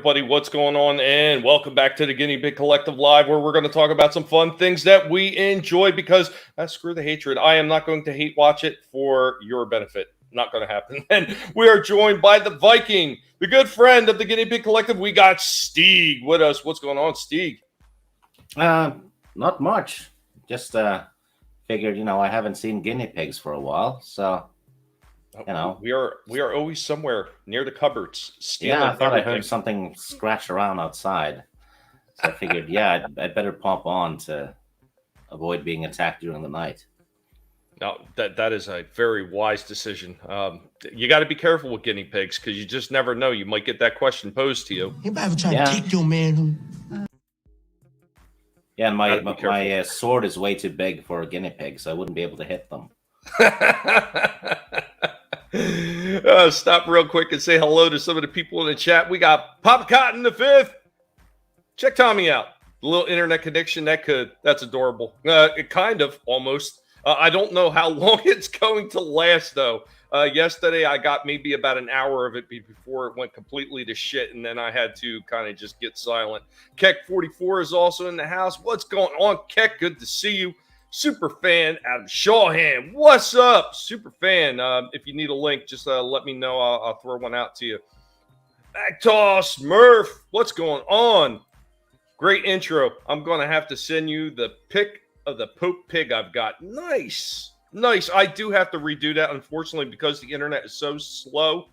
everybody, what's going on? And welcome back to the Guinea Pig Collective Live, where we're going to talk about some fun things that we enjoy because screw the hatred. I am not going to hate watch it for your benefit. Not going to happen. And we are joined by the Viking, the good friend of the Guinea Pig Collective. We got Stieg with us. What's going on, Stieg? Not much. Just figured, I haven't seen guinea pigs for a while, so we are always somewhere near the cupboards stealing. Yeah, I thought I heard something scratch around outside, so I figured, I'd better pop on to avoid being attacked during the night. No, that is a very wise decision. You got to be careful with guinea pigs because you just never know. You might get that question posed to you. Anybody ever try to take your man who? Yeah, and my sword is way too big for a guinea pig, so I wouldn't be able to hit them. Stop real quick and say hello to some of the people in the chat. We got Papa Cotton the Fifth. Check Tommy out. The little internet connection that's adorable. Kind of almost. I don't know how long it's going to last though. Yesterday I got maybe about an hour of it before it went completely to shit, and then I had to kind of just get silent. Keck44 is also in the house. What's going on, Keck? Good to see you. Super fan out of Shawham. What's up, super fan? If you need a link, just let me know. I'll throw one out to you. Backtoss Murph, what's going on? Great intro. I'm going to have to send you the pic of the Pope pig I've got. Nice. I do have to redo that, unfortunately, because the internet is so slow.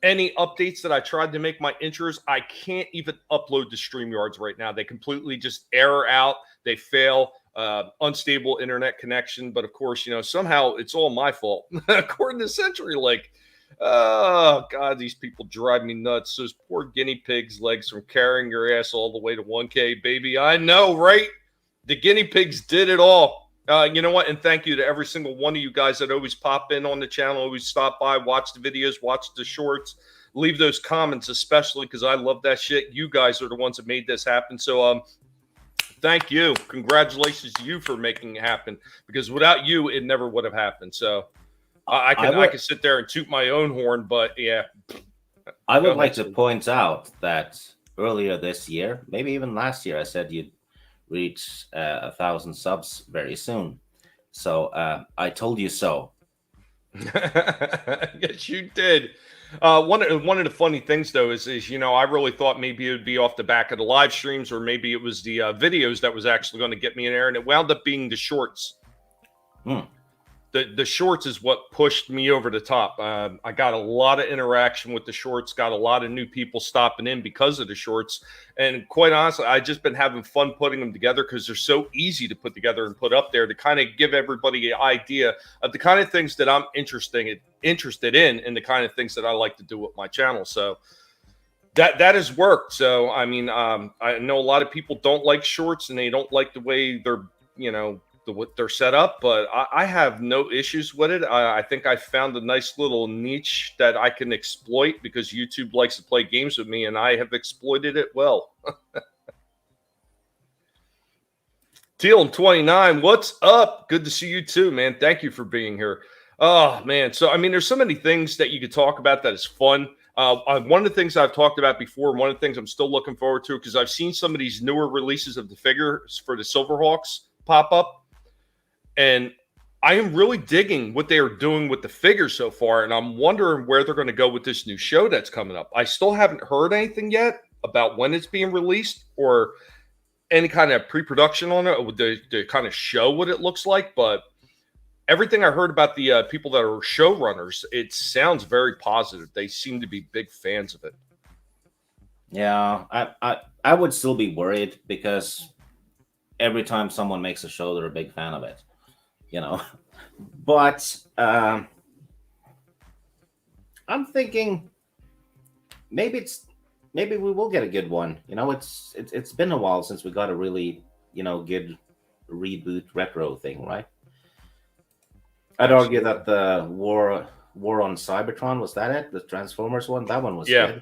Any updates that I tried to make my intros, I can't even upload to StreamYards right now. They completely just error out. They fail. Unstable internet connection. But of course, somehow it's all my fault. According to CenturyLink. Oh, God, these people drive me nuts. Those poor guinea pigs' legs from carrying your ass all the way to 1K, baby. I know, right? The guinea pigs did it all. You know what? And thank you to every single one of you guys that always pop in on the channel, always stop by, watch the videos, watch the shorts, leave those comments, especially because I love that shit. You guys are the ones that made this happen. So, thank you. Congratulations to you for making it happen, because without you, it never would have happened. So I can sit there and toot my own horn, but yeah. I would like to point out that earlier this year, maybe even last year, I said you'd reach 1,000 subs very soon. So I told you so. Yes, you did. One of the funny things though is I really thought maybe it would be off the back of the live streams, or maybe it was the videos that was actually going to get me in there, and it wound up being the shorts. The shorts is what pushed me over the top. I got a lot of interaction with the shorts, got a lot of new people stopping in because of the shorts, and quite honestly, I just been having fun putting them together because they're so easy to put together and put up there to kind of give everybody an idea of the kind of things that I'm interested in and the kind of things that I like to do with my channel. So that has worked. So I mean, I know a lot of people don't like shorts and they don't like the way they're what they're set up, but I have no issues with it. I think I found a nice little niche that I can exploit because YouTube likes to play games with me, and I have exploited it well. Teal29, what's up? Good to see you too, man. Thank you for being here. Oh, man. So, I mean, there's so many things that you could talk about that is fun. One of the things I've talked about before, one of the things I'm still looking forward to, because I've seen some of these newer releases of the figures for the Silverhawks pop up. And I am really digging what they are doing with the figures so far, and I'm wondering where they're going to go with this new show that's coming up. I still haven't heard anything yet about when it's being released or any kind of pre-production on it, or to kind of show what it looks like. But everything I heard about the people that are showrunners, it sounds very positive. They seem to be big fans of it. Yeah, I would still be worried because every time someone makes a show, they're a big fan of it. But I'm thinking maybe we will get a good one. It's been a while since we got a really good reboot retro thing, right? I'd argue that the War on Cybertron, was that it? The Transformers one, that one was good.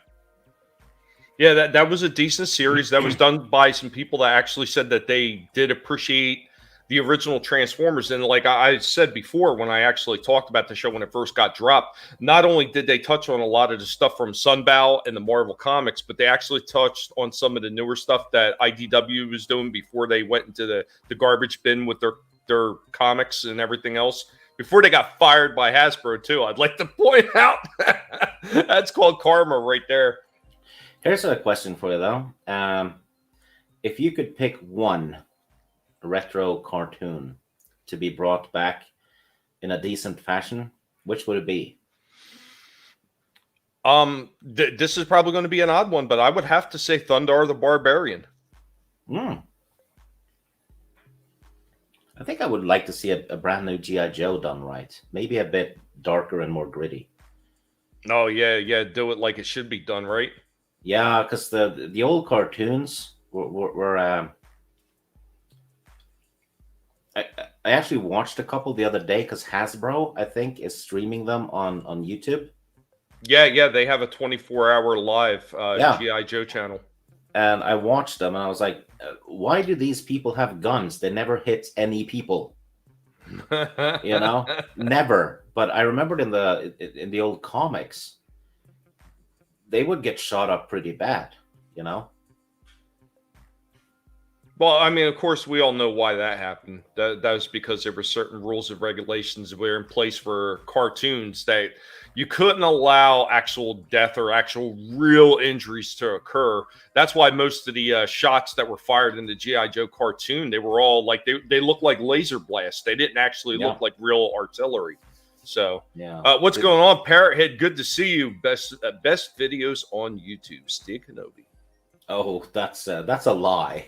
Yeah, that was a decent series that was done by some people that actually said that they did appreciate the original Transformers. And like I said before, when I actually talked about the show when it first got dropped, not only did they touch on a lot of the stuff from Sunbow and the Marvel comics, but they actually touched on some of the newer stuff that IDW was doing before they went into the garbage bin with their comics and everything else. Before they got fired by Hasbro, too. I'd like to point out that's called karma right there. Here's a question for you, though. If you could pick one retro cartoon to be brought back in a decent fashion, which would it be? This is probably going to be an odd one, but I would have to say Thundar the Barbarian. I think I would like to see a brand new G.I. Joe done right. Maybe a bit darker and more gritty. Oh, yeah. Do it like it should be done, right? Yeah, because the old cartoons were I actually watched a couple the other day because Hasbro, I think, is streaming them on YouTube. Yeah, they have a 24-hour live Yeah. G.I. Joe channel. And I watched them, and I was like, why do these people have guns? They never hit any people. You know? Never. But I remembered in the old comics, they would get shot up pretty bad, you know? Well, I mean, of course, we all know why that happened. That was because there were certain rules and regulations that were in place for cartoons that you couldn't allow actual death or actual real injuries to occur. That's why most of the shots that were fired in the G.I. Joe cartoon, they were all like, they looked like laser blasts. They didn't actually look like real artillery. So, what's going on, Parrothead? Good to see you. Best videos on YouTube. Steve Kenobi. Oh, that's a lie.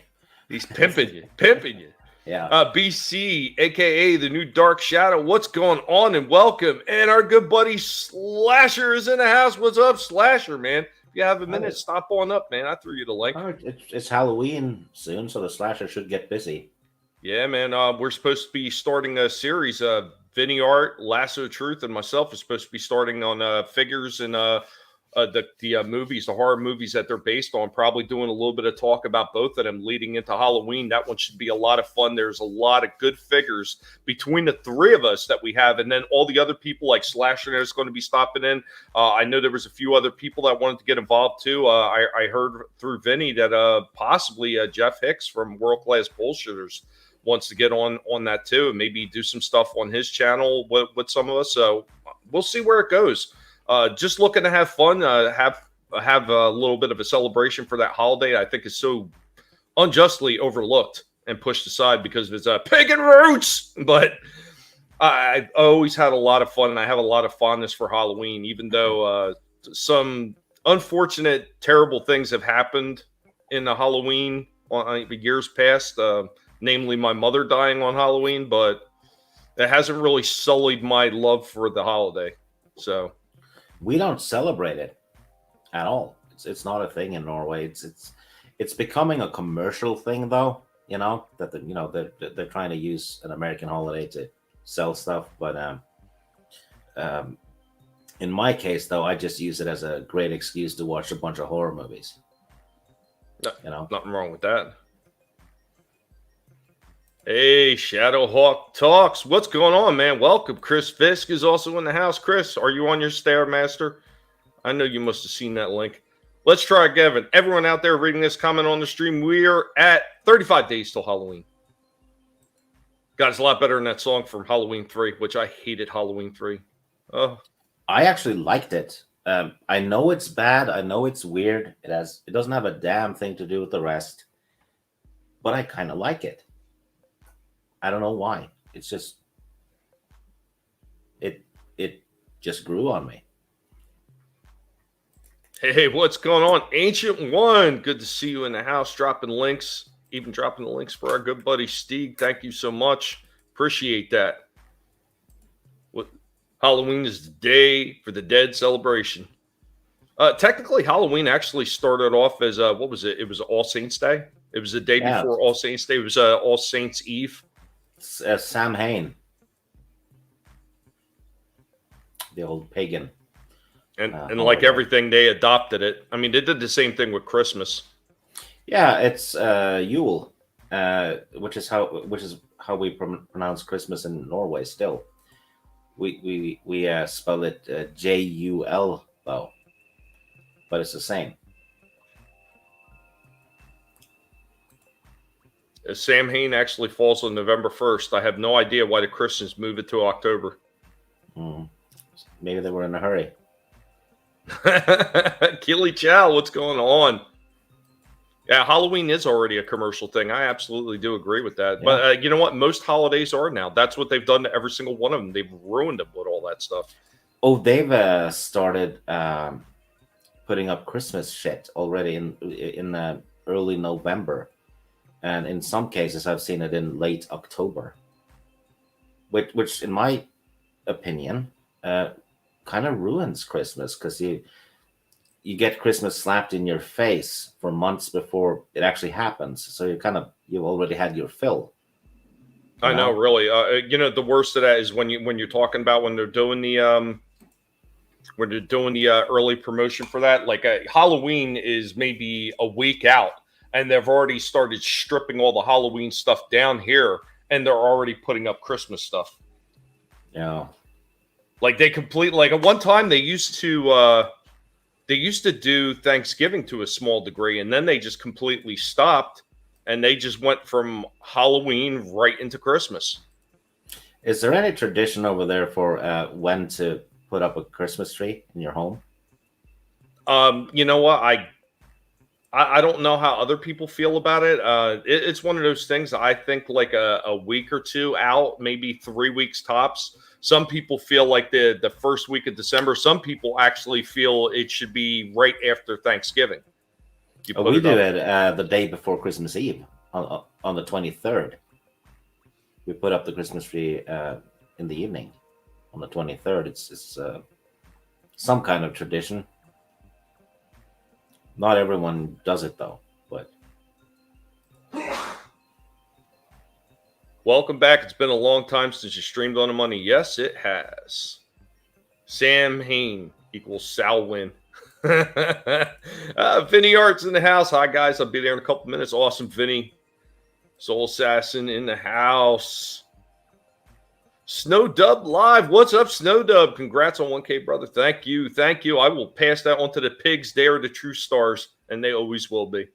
He's pimping you. Yeah. BC, aka the new Dark Shadow. What's going on? And welcome. And our good buddy Slasher is in the house. What's up, Slasher, man? If you have a minute, stop on up, man. I threw you the link. It's Halloween soon, so the Slasher should get busy. Yeah, man. We're supposed to be starting a series. Vinny Art, Lasso of Truth, and myself are supposed to be starting on figures and the movies, the horror movies that they're based on, probably doing a little bit of talk about both of them leading into Halloween. That one should be a lot of fun. There's a lot of good figures between the three of us that we have, and then all the other people like Slasher is going to be stopping in. I know there was a few other people that wanted to get involved too. I heard through Vinny that possibly Jeff Hicks from World Class Bullshitters wants to get on that too, and maybe do some stuff on his channel with some of us. So we'll see where it goes. Just looking to have fun, have a little bit of a celebration for that holiday. I think is so unjustly overlooked and pushed aside because of its pagan roots. But I've always had a lot of fun, and I have a lot of fondness for Halloween, even though some unfortunate, terrible things have happened in the Halloween on years past, namely my mother dying on Halloween, but it hasn't really sullied my love for the holiday. So we don't celebrate it at all. It's not a thing in Norway. It's becoming a commercial thing, though. You know that they're trying to use an American holiday to sell stuff. But in my case, though, I just use it as a great excuse to watch a bunch of horror movies. Nothing wrong with that. Hey, Shadowhawk Talks. What's going on, man? Welcome. Chris Fisk is also in the house. Chris, are you on your Stairmaster? I know you must have seen that link. Let's try again. Everyone out there reading this comment on the stream, we are at 35 days till Halloween. God, it's a lot better than that song from Halloween 3, which I hated Halloween 3. Oh, I actually liked it. I know it's bad. I know it's weird. It doesn't have a damn thing to do with the rest, but I kind of like it. I don't know why. It's just it just grew on me. Hey, what's going on? Ancient One, good to see you in the house, dropping links, even dropping the links for our good buddy Steeg. Thank you so much. Appreciate that. Halloween is the day for the dead celebration. Technically, Halloween actually started off as what was it? It was All Saints Day. It was the day before All Saints Day. It was All Saints Eve. Sam Hain, the old pagan. And like everything, they adopted it. I mean, they did the same thing with Christmas. Yeah, it's Yule. which is how we pronounce Christmas in Norway. Still, we spell it Jul though, but it's the same. Samhain actually falls on November 1st. I have no idea why the Christians move it to October. Maybe they were in a hurry. Keely Chow, what's going on? Yeah, Halloween is already a commercial thing. I absolutely do agree with that. Yeah. But you know what? Most holidays are now. That's what they've done to every single one of them. They've ruined them with all that stuff. Oh, they've started putting up Christmas shit already in early November. And in some cases, I've seen it in late October. Which in my opinion, kind of ruins Christmas, because you get Christmas slapped in your face for months before it actually happens. So you've already had your fill. I know, really. The worst of that is when you're talking about when they're doing the early promotion for that. Like Halloween is maybe a week out, and they've already started stripping all the Halloween stuff down here, and they're already putting up Christmas stuff. Yeah. Like at one time they used to do Thanksgiving to a small degree, and then they just completely stopped, and they just went from Halloween right into Christmas. Is there any tradition over there for when to put up a Christmas tree in your home? You know what? I don't know how other people feel about it. It's one of those things I think like a week or two out, maybe 3 weeks tops. Some people feel like the first week of December. Some people actually feel it should be right after Thanksgiving. We do it the day before Christmas Eve on the 23rd. We put up the Christmas tree in the evening on the 23rd. It's some kind of tradition. Not everyone does it though, but. Welcome back. It's been a long time since you streamed on the money. Yes, it has. Sam Hain equals Sal Win. Vinny Art's in the house. Hi, guys. I'll be there in a couple minutes. Awesome, Vinny. Soul Assassin in the house. Snow Dub live. What's up, Snow Dub? Congrats on 1K, brother. Thank you. Thank you. I will pass that on to the pigs. They are the true stars, and they always will be.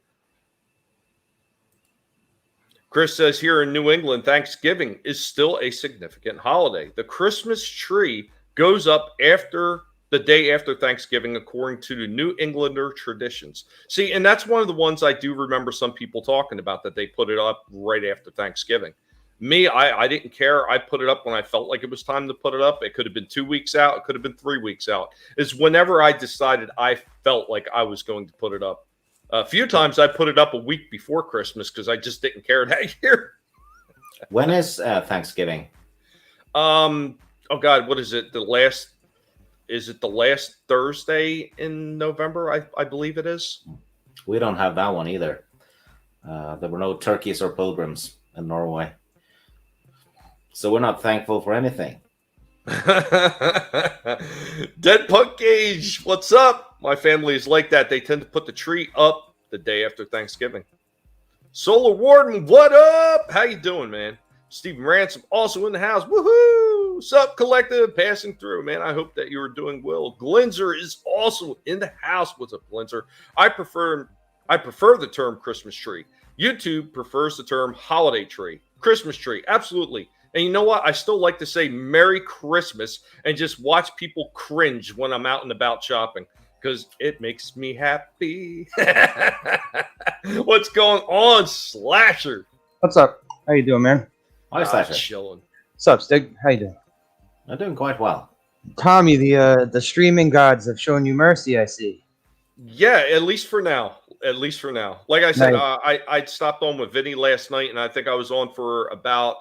Chris says here in New England, Thanksgiving is still a significant holiday. The Christmas tree goes up after the day after Thanksgiving, according to the New Englander traditions. See, and that's one of the ones I do remember some people talking about, that they put it up right after Thanksgiving. Me, I didn't care. I put it up when I felt like it was time to put it up. It could have been 2 weeks out. It could have been 3 weeks out. It's whenever I decided I felt like I was going to put it up. A few times I put it up a week before Christmas because I just didn't care that year. When is Thanksgiving? Oh God, what is it? Is it the last Thursday in November? I believe it is. We don't have that one either. There were no turkeys or pilgrims in Norway. So we're not thankful for anything. Dead Punk Gauge, what's up? My family is like that. They tend to put the tree up the day after Thanksgiving. Solar Warden, what up? How you doing, man? Stephen Ransom also in the house. Woohoo! Sup, Collective? Passing through, man. I hope that you are doing well. Glinzer is also in the house. What's up, Glinzer? I prefer the term Christmas tree. YouTube prefers the term holiday tree. Christmas tree, absolutely. And you know what? I still like to say Merry Christmas and just watch people cringe when I'm out and about shopping, because it makes me happy. What's going on, Slasher? What's up? How you doing, man? Hi, Slasher. Chilling. What's up, Stig? How you doing? I'm doing quite well. Tommy, the streaming gods have shown you mercy, I see. Yeah, at least for now. At least for now. Like I said, Nice. I stopped on with Vinny last night, and I think I was on for about.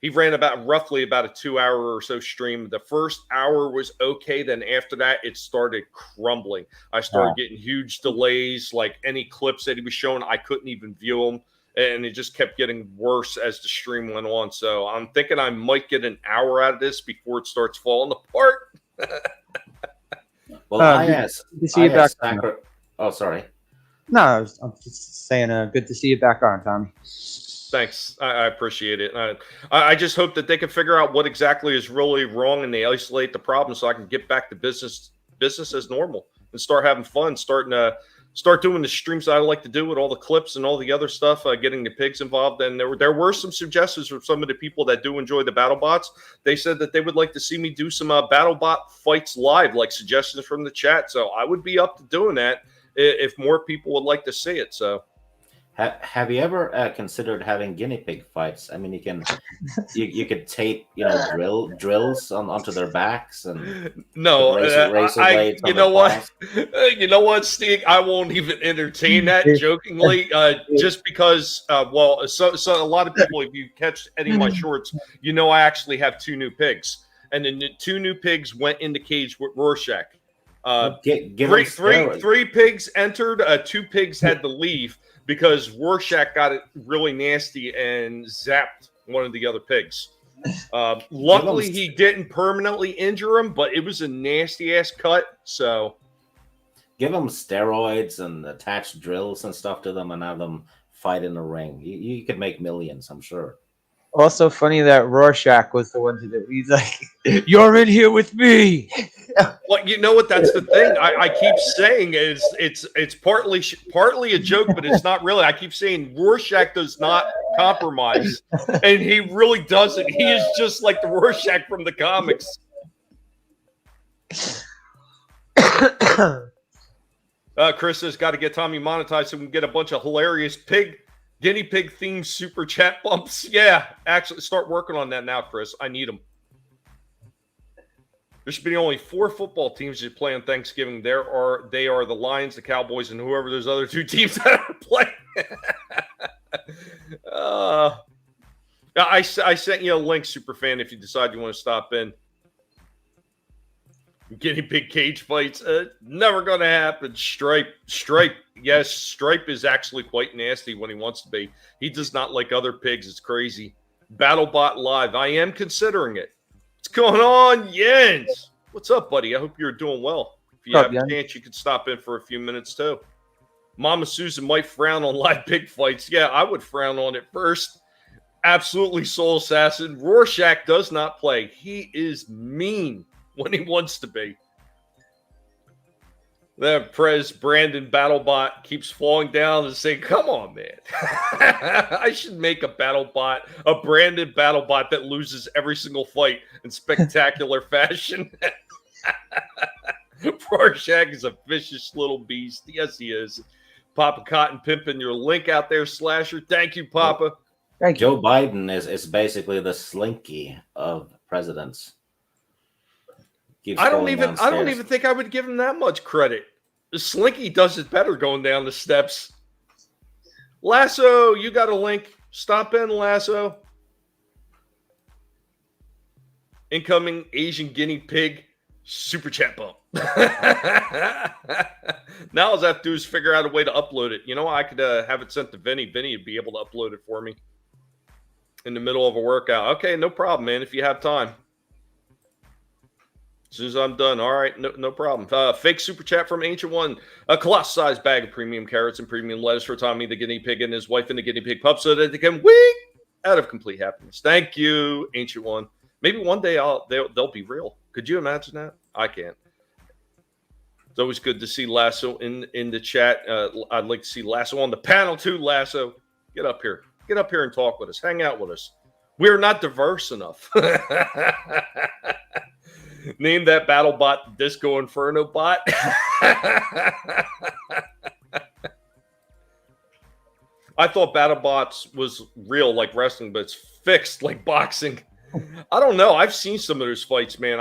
He ran roughly about a 2 hour or so stream. The first hour was okay. Then after that, it started crumbling. I started getting huge delays. Like any clips that he was showing, I couldn't even view them. And it just kept getting worse as the stream went on. So I'm thinking I might get an hour out of this before it starts falling apart. Well, good to see you back. Oh, sorry. No, I'm just saying, good to see you back on, Tommy. Thanks. I appreciate it. I just hope that they can figure out what exactly is really wrong and they isolate the problem so I can get back to business as normal and start having fun, start doing the streams that I like to do with all the clips and all the other stuff, getting the pigs involved. And there were some suggestions from some of the people that do enjoy the battle bots. They said that they would like to see me do some battle bot fights live, like suggestions from the chat. So I would be up to doing that if more people would like to see it. So. Have you ever considered having guinea pig fights? I mean, you could tape drills onto their backs and no. You know what? You know what, Steve? I won't even entertain that jokingly, just because. So a lot of people, if you catch any of my shorts, you know I actually have 2 new pigs, and the 2 new pigs went in the cage with Rorschach. Three pigs entered. 2 pigs had to leave because Rorschach got it really nasty and zapped one of the other pigs. Luckily, he didn't permanently injure him, but it was a nasty-ass cut, so... Give them steroids and attach drills and stuff to them and have them fight in the ring. You could make millions, I'm sure. Also funny that Rorschach was the one to do. He's like, "You're in here with me." Well, you know what? That's the thing. I keep saying is it's partly a joke, but it's not really. I keep saying Rorschach does not compromise, and he really doesn't. He is just like the Rorschach from the comics. Chris has got to get Tommy monetized so we can get a bunch of hilarious guinea pig themed super chat bumps. Yeah, actually start working on that now, Chris. I need them. There should be only 4 football teams that play on Thanksgiving. They are the Lions, the Cowboys, and whoever those other 2 teams that are playing. I sent you a link, Superfan, if you decide you want to stop in. Guinea pig cage fights, never going to happen. Stripe. Yes, Stripe is actually quite nasty when he wants to be. He does not like other pigs. It's crazy. BattleBot Live. I am considering it. What's going on, Jens? What's up, buddy? I hope you're doing well. If you have a chance, you could stop in for a few minutes, too. Mama Susan might frown on live pig fights. Yeah, I would frown on it first. Absolutely soul assassin. Rorschach does not play. He is mean when he wants to be. Then Brandon BattleBot keeps falling down and saying, "Come on, man." I should make a Brandon BattleBot that loses every single fight in spectacular fashion. Rorschach is a vicious little beast. Yes, he is. Papa Cotton pimping your link out there, Slasher. Thank you, Papa. Thank you. Joe Biden is basically the Slinky of presidents. I don't even think I would give him that much credit. Slinky does it better going down the steps. Lasso, you got a link. Stop in, Lasso. Incoming Asian guinea pig super chat bump. Now all I have to do is figure out a way to upload it. You know, I could have it sent to Vinny. Vinny would be able to upload it for me in the middle of a workout. Okay, no problem, man, if you have time. As soon as I'm done. All right, no problem. Fake super chat from Ancient One. A colossal-sized bag of premium carrots and premium lettuce for Tommy the guinea pig and his wife and the guinea pig pup so that they can weep out of complete happiness. Thank you, Ancient One. Maybe one day they'll be real. Could you imagine that? I can't. It's always good to see Lasso in the chat. I'd like to see Lasso on the panel too, Lasso. Get up here. Get up here and talk with us. Hang out with us. We're not diverse enough. Name that BattleBot Disco Inferno bot. I thought BattleBots was real like wrestling, but it's fixed like boxing. I don't know. I've seen some of those fights, man.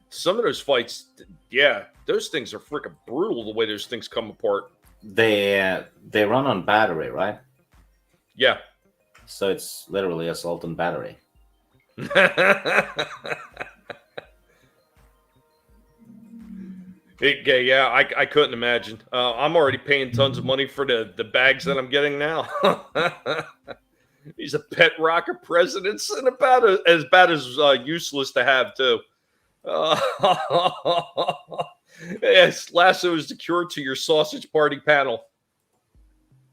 Some of those fights, yeah, those things are freaking brutal the way those things come apart. They run on battery, right? Yeah. So it's literally assault and battery. Yeah, I couldn't imagine. I'm already paying tons of money for the bags that I'm getting now. He's a pet rocket president and as bad as useless to have, too. Yes, Lasso is the cure to your sausage party panel.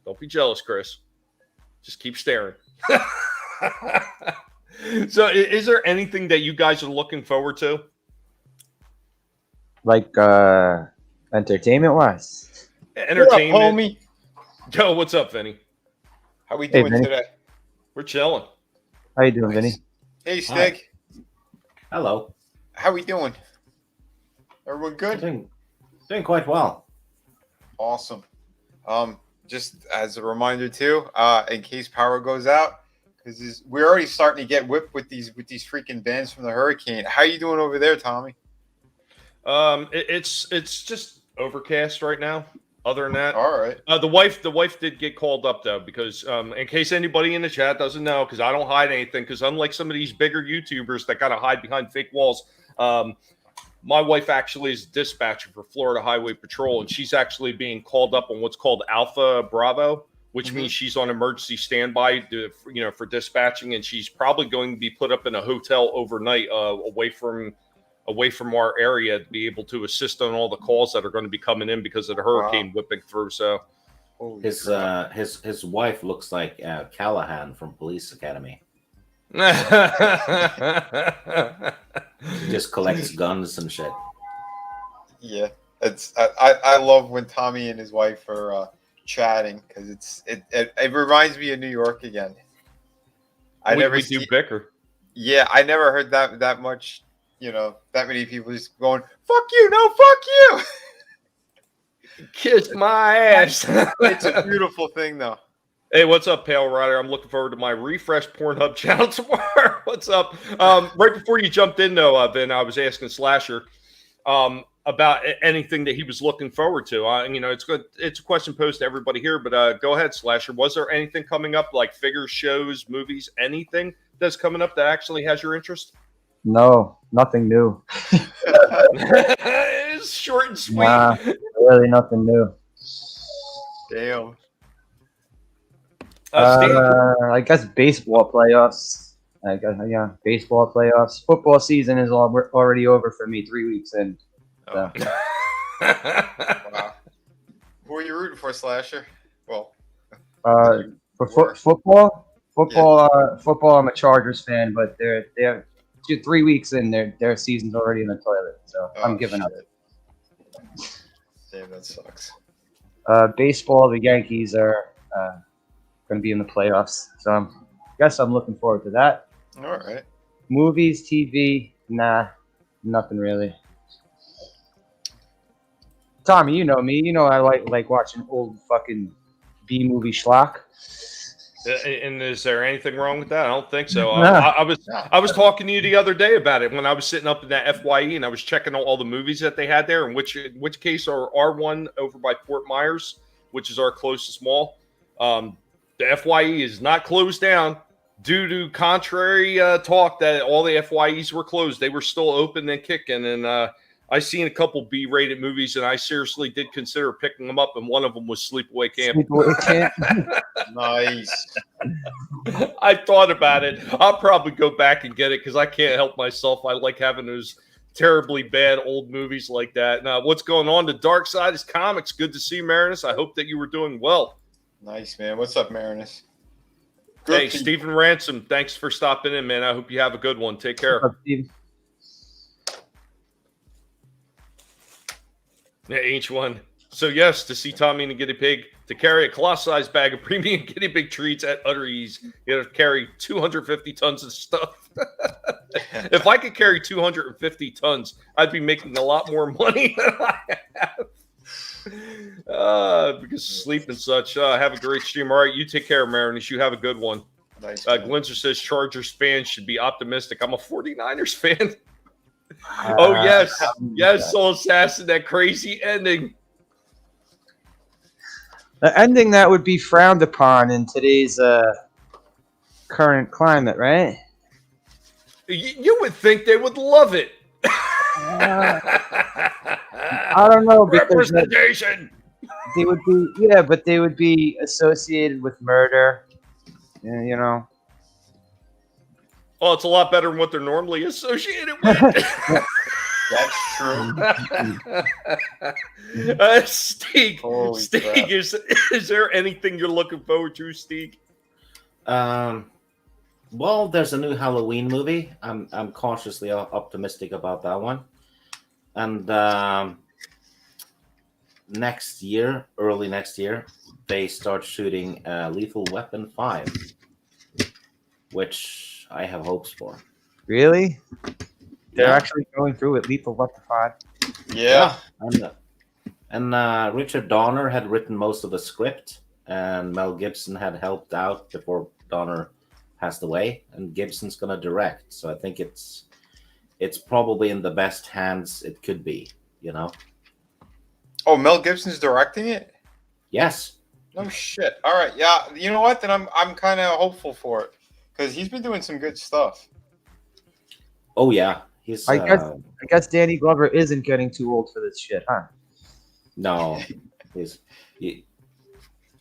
Don't be jealous, Chris. Just keep staring. So, is there anything that you guys are looking forward to? Like entertainment wise. Entertainment. What up, homie? Yo, what's up, Vinny? How we Hey, doing Vinny. today? We're chilling. How you doing, Vinny? Hey, Stig. Hello. How we doing? Everyone good? Doing quite well. Awesome. Just as a reminder too, in case power goes out, because we're already starting to get whipped with these freaking bands from the hurricane. How you doing over there, Tommy? It's just overcast right now. Other than that, All right. the wife did get called up though, because in case anybody in the chat doesn't know, because I don't hide anything, because unlike some of these bigger YouTubers that gotta hide behind fake walls, my wife actually is a dispatcher for Florida Highway Patrol, and she's actually being called up on what's called Alpha Bravo, which means she's on emergency standby, for dispatching, and she's probably going to be put up in a hotel overnight, away from our area, to be able to assist on all the calls that are going to be coming in because of the hurricane whipping through. So His wife looks like Callahan from Police Academy. She just collects guns and shit. Yeah, I love when Tommy and his wife are chatting, because it reminds me of New York again. we do bicker. Yeah, I never heard that much. That many people just going, "Fuck you, no, fuck you." Kiss my ass. It's a beautiful thing, though. Hey, what's up, Pale Rider? I'm looking forward to my refresh Pornhub channel tomorrow. What's up? Right before you jumped in, though, Vin, I was asking Slasher about anything that he was looking forward to. It's good. It's a question posed to everybody here, but go ahead, Slasher. Was there anything coming up, like figures, shows, movies, anything that's coming up that actually has your interest? No, nothing new. It's short and sweet. Nah, really nothing new. Damn. Steve? I guess baseball playoffs. Baseball playoffs. Football season is already over for me. 3 weeks in. So. Wow. Who are you rooting for, Slasher? Well, For football, I'm a Chargers fan, but they're 3 weeks in. Their season's already in the toilet. So I'm giving up. Damn, that sucks. Baseball, the Yankees are going to be in the playoffs, so I guess I'm looking forward to that. All right. Movies, TV, nah, nothing really. Tommy, you know me. You know I like watching old fucking B-movie schlock. And is there anything wrong with that? I don't think so. Nah. I was talking to you the other day about it when I was sitting up in that FYE and I was checking all the movies that they had there, and which case are R1 over by Fort Myers, which is our closest mall. The FYE is not closed down due to contrary talk that all the FYEs were closed. They were still open and kicking, and I seen a couple B-rated movies, and I seriously did consider picking them up, and one of them was Sleepaway Camp. Sleepaway Camp. Nice. I thought about it. I'll probably go back and get it because I can't help myself. I like having those terribly bad old movies like that. Now, what's going on? The Dark Side is Comics. Good to see you, Marinus. I hope that you were doing well. Nice, man. What's up, Marinus? Hey, Stephen Ransom, thanks for stopping in, man. I hope you have a good one. Take care. Yeah, each one. So, yes, to see Tommy and the Guinea Pig, to carry a cloth-sized bag of premium guinea pig treats at utter ease, you have to carry 250 tons of stuff. If I could carry 250 tons, I'd be making a lot more money than I have. Because sleep and such. Have a great stream. All right, you take care, Marinus. You have a good one. Nice. Glinzer says Chargers fans should be optimistic. I'm a 49ers fan. Oh, yes. Yes, Soul Assassin, that crazy ending. The ending that would be frowned upon in today's current climate, right? You would think they would love it. I don't know. Representation. They would be, yeah, but they would be associated with murder. You know. Well, it's a lot better than what they're normally associated with. That's true. Steeg, Holy Steeg, crap. is there anything you're looking forward to, Steeg? Well, there's a new Halloween movie. I'm cautiously optimistic about that one. And next year, early next year, they start shooting Lethal Weapon 5, which I have hopes for. Really? They're Yeah. actually going through with Lethal Weapon 5. Yeah. And Richard Donner had written most of the script, and Mel Gibson had helped out before Donner passed away, and Gibson's going to direct. So I think it's probably in the best hands it could be, you know? Oh, Mel Gibson's directing it? Yes. No shit. All right. Yeah. You know what? Then I'm kind of hopeful for it because he's been doing some good stuff. Oh, yeah. He's. I guess Danny Glover isn't getting too old for this shit, huh? No. He's. You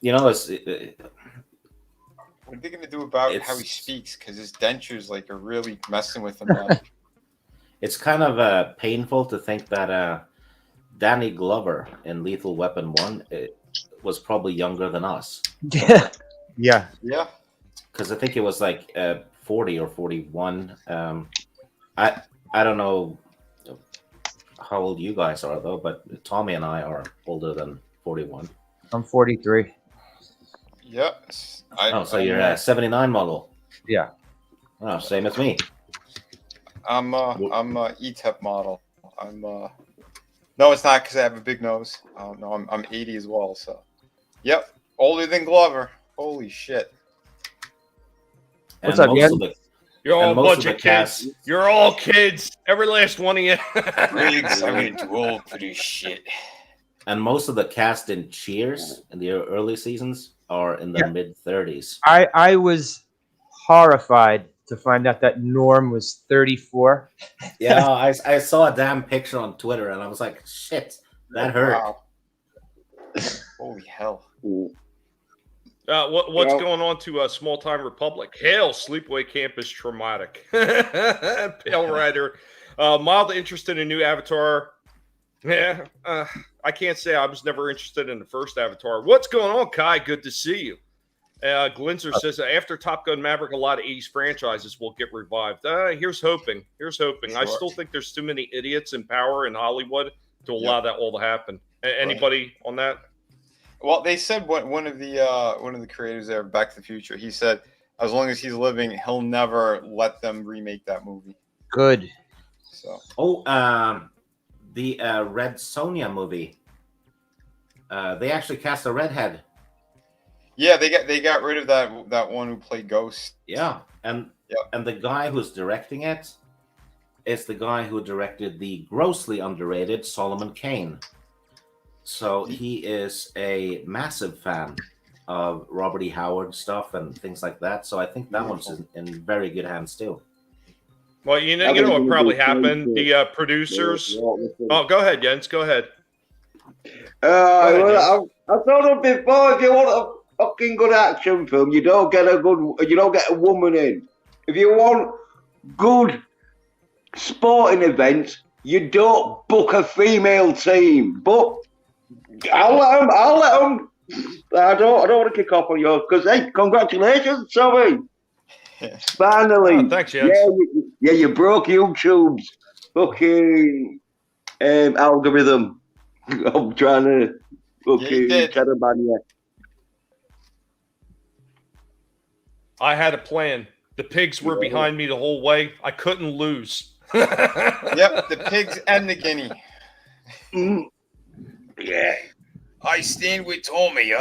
know, it's. What are they going to do about how he speaks? Because his dentures are really messing with him now. It's kind of painful to think that Danny Glover in Lethal Weapon 1 was probably younger than us. Yeah. Yeah. Because I think it was 40 or 41. I don't know how old you guys are, though, but Tommy and I are older than 41. I'm 43. Yeah. So you're a 79 model. Yeah. Oh, same as me. I'm a ETEP model. No, it's not because I have a big nose. No, I'm 80 as well. So, yep, older than Glover. Holy shit! What's up, Ian? You're all a bunch of kids. You're all kids. Every last one of you. Riggs, I'm getting too old for this shit. And most of the cast in Cheers in the early seasons are in their mid-30s. I was horrified to find out that Norm was 34. Yeah, I saw a damn picture on Twitter and I was like, shit, that hurt. Wow. Holy hell. What's going on to Small Time Republic? Hail, Sleepaway Camp is traumatic. Pale Rider. Mild interest in a new Avatar. Yeah, I can't say I was never interested in the first Avatar. What's going on, Kai? Good to see you. Glinzer says after Top Gun Maverick, a lot of 80s franchises will get revived. Here's hoping. Sure. I still think there's too many idiots in power in Hollywood to allow that all to happen. Anybody on that? Well, they said one of the creators there, Back to the Future. He said as long as he's living, he'll never let them remake that movie. Good. So. The Red Sonja movie. They actually cast a redhead. Yeah, they got rid of that one who played Ghost. Yeah, and the guy who's directing it is the guy who directed the grossly underrated Solomon Kane. So he is a massive fan of Robert E. Howard stuff and things like that. So I think that one's in very good hands too. Well, you know what probably happened? The producers. Oh, go ahead, Jens. Go ahead. I've told them before. If you want a fucking good action film, you don't get a woman in. If you want good sporting events, you don't book a female team. But I'll let them. I don't want to kick off on yours because hey, congratulations, Tommy. Finally, thanks, Jens. You broke YouTube's fucking algorithm. I'm trying to ban you. I had a plan. The pigs were behind me the whole way. I couldn't lose. Yep, the pigs and the guinea. Yeah. I stand with Tommy,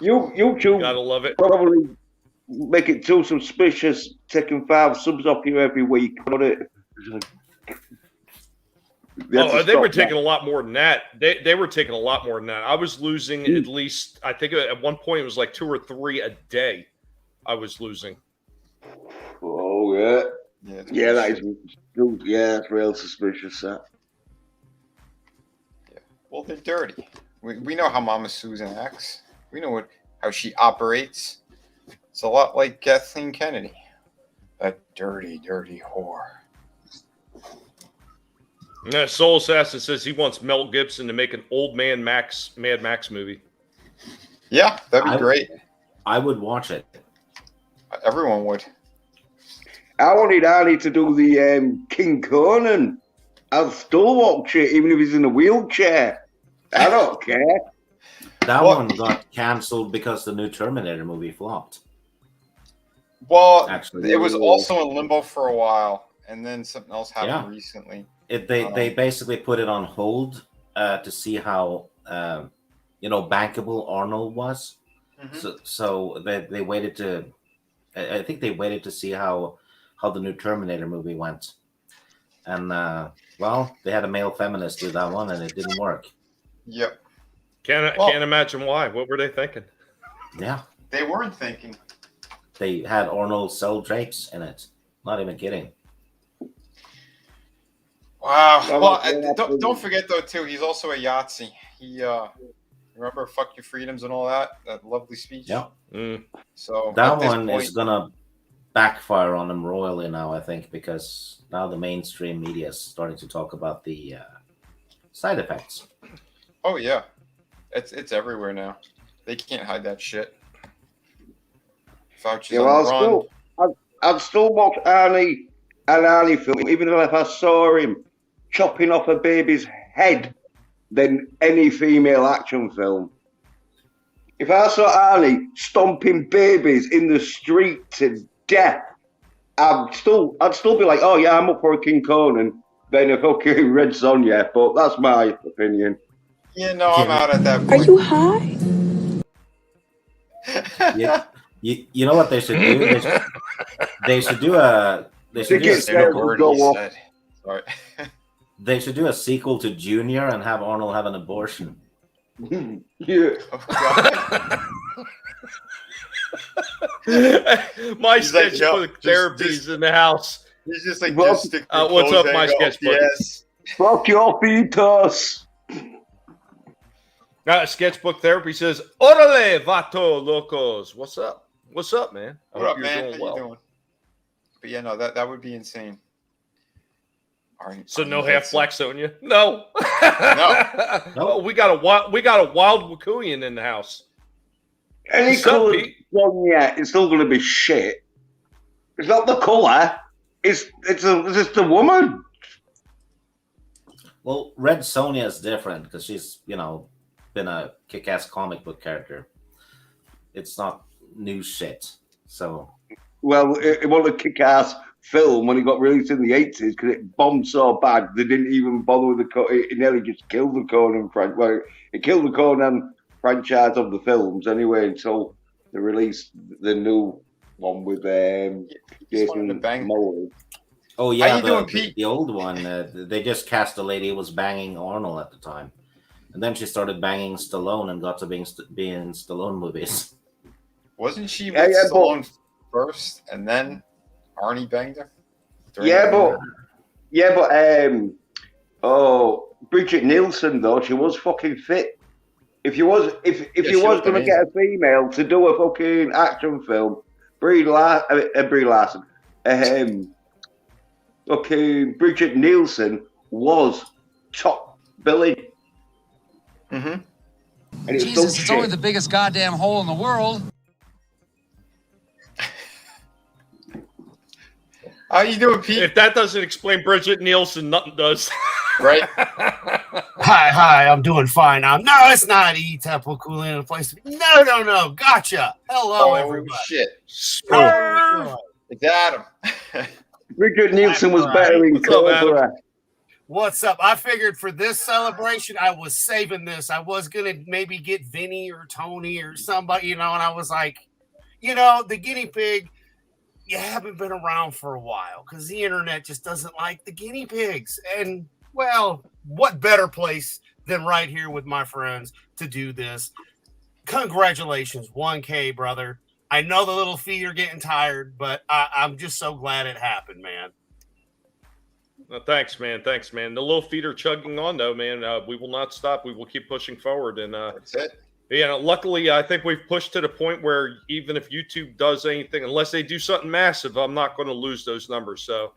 YouTube Gotta love it. probably make it too suspicious taking 5 subs off you every week, but they were taking a lot more than that. They were taking a lot more than that. I was losing at least, I think at one point it was like 2 or 3 a day I was losing. Oh, yeah. Yeah, that is. Yeah, it's real suspicious, that. Yeah. Well, they're dirty. We know how Mama Susan acts. We know how she operates. It's a lot like Kathleen Kennedy. That dirty, dirty whore. Yeah, Soul Assassin says he wants Mel Gibson to make an old man Mad Max movie. Yeah, that'd be great. I would watch it. Everyone would. I wanted Arnie to do the King Conan. I'll still watch it, even if he's in a wheelchair. I don't care. That one got cancelled because the new Terminator movie flopped. Well, Actually, it was also in limbo for a while, and then something else happened Yeah. recently. They basically put it on hold to see how bankable Arnold was. Mhm. So they waited to. I think they waited to see how the new Terminator movie went, and they had a male feminist do that one, and it didn't work. Yep. Can't imagine why. What were they thinking? Yeah, They weren't thinking. they had Arnold sell drapes in it. Not even kidding. Wow. Well, Well, don't forget though too. He's also a Yahtzee. He remember "Fuck Your Freedoms" and all that lovely speech. Yeah, So that at this one is point- gonna backfire on him royally now. I think because now the mainstream media is starting to talk about the side effects. Oh yeah, it's everywhere now. They can't hide that shit. Fauci's Yeah, on well, the run. I'd still watch an Arnie film, even if I saw him chopping off a baby's head, than any female action film. If I saw Arnie stomping babies in the street to death, I'd still be like, oh yeah, I'm up for a King Conan than a fucking Red Sonja, but that's my opinion. Yeah, no, I'm out at that point. Are you high? Yeah, you know what they should do? They should do a Tickets Say no there word go he off. said. Sorry. They should do a sequel to Junior and have Arnold have an abortion. Yeah. Oh, God. My He's like, yo, sketchbook therapy's in the house. He's just like, Well, just stick your what's clothes up, my hang up. sketchbook? Yes. Fuck your fetus. Sketchbook therapy says, "Orale, vato locos." What's up? What's up, man? I What hope up, you're man? doing How well. you doing? But yeah, no, that would be insane. So no Arnie half Hudson. black Sonia? No. No. Oh, we got a wild Wakuyan in the house. Any What's up, colour Pete? one yet, it's still going to be shit. It's not the colour. It's the woman. Well, Red Sonja is different because she's been a kick-ass comic book character. It's not new shit. So Well, it was a kick-ass film when it got released in the 80s because it bombed so bad they didn't even bother with it nearly just killed the Conan franchise. Well, it killed the Conan franchise of the films anyway until they released the new one with Just wanted to Jason bang. Momoa. oh yeah, you doing, Pete? the old one. They just cast a lady who was banging Arnold at the time, and then she started banging Stallone and got to be in Stallone movies. Wasn't she with Yeah, yeah, but- Stallone first, and then Arnie banged her? During Yeah, the- but Bridget Nielsen though, she was fucking fit. If you was she going looked to amazing. get a female to do a fucking action film, Brie Larson, fucking Bridget Nielsen was top billing, Mhm. and it's Jesus, still it's only shit. the biggest goddamn hole in the world. How you doing, Pete? If that doesn't explain Bridget Nielsen, nothing does. Right? Hi, I'm doing fine. No, it's not E Temple cooling in a place. No. Gotcha. Hello, Oh, everybody. shit. Swerve. It's Adam. Bridget Nielsen was Right. better in What's up, Adam? Cobra. What's up? I figured for this celebration, I was saving this. I was going to maybe get Vinny or Tony or somebody, and I was like, the guinea pig, you haven't been around for a while because the internet just doesn't like the guinea pigs. And, well, what better place than right here with my friends to do this? Congratulations, 1K, brother. I know the little feet are getting tired, but I'm just so glad it happened, man. Thanks, man. The little feet are chugging on, though, man. We will not stop. We will keep pushing forward. And That's it. luckily, I think we've pushed to the point where even if YouTube does anything, unless they do something massive, I'm not going to lose those numbers. So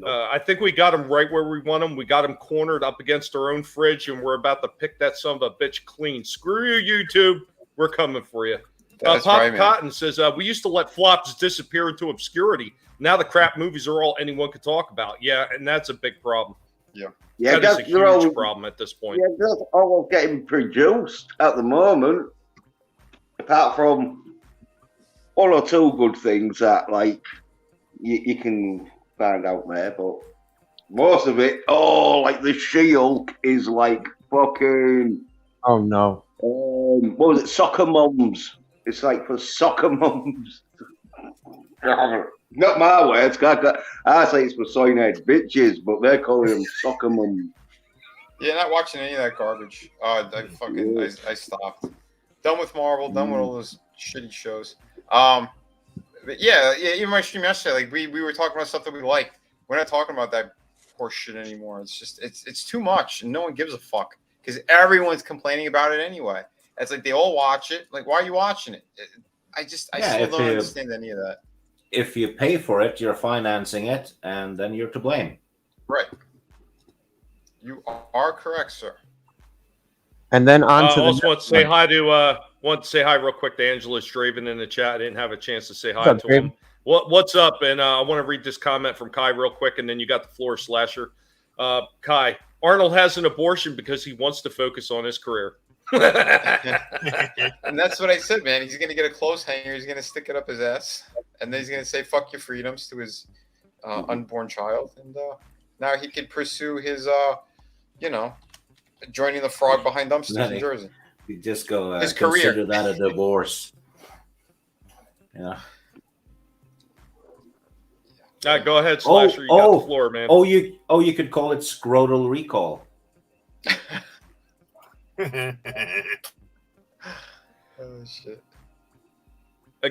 I think we got them right where we want them. We got them cornered up against our own fridge, and we're about to pick that son of a bitch clean. Screw you, YouTube. We're coming for you. That's Pop right, man. Cotton says, we used to let flops disappear into obscurity. Now the crap movies are all anyone could talk about. Yeah, and that's a big problem. Yeah, That is a they're huge all, problem at this point. yeah, that's all getting produced at the moment. Apart from one or two good things that like you can find out there, but most of it, like the She-Hulk is like fucking. Oh no. What was it? Soccer mums. It's like for soccer mums. Not my words. I say it's for soy-head bitches, but they're calling them soccer mums. Yeah, not watching any of that garbage. I stopped. Done with Marvel. Done with all those shitty shows. But yeah. Even my stream yesterday, like we were talking about stuff that we liked. We're not talking about that horse shit anymore. It's just it's too much, and no one gives a fuck because everyone's complaining about it anyway. It's like they all watch it. Like, why are you watching it? I still don't understand any of that. If you pay for it, you're financing it, and then you're to blame. Right. You are correct, sir. And then on to the also want next to say one. hi to real quick to Angela Straven in the chat. I didn't have a chance to say hi What's up, to him. What's up? And I want to read this comment from Kai real quick, and then you got the floor, Slasher. Kai, Arnold has an abortion because he wants to focus on his career. And that's what I said, man. He's gonna get a clothes hanger. He's gonna stick it up his ass, and then he's gonna say "fuck your freedoms" to his unborn child, and now he could pursue his, joining the frog behind dumpsters in Jersey. You just go His consider career. that a divorce. Yeah. Go ahead, Slasher. You got the floor, man. You could call it scrotal recall. Oh shit.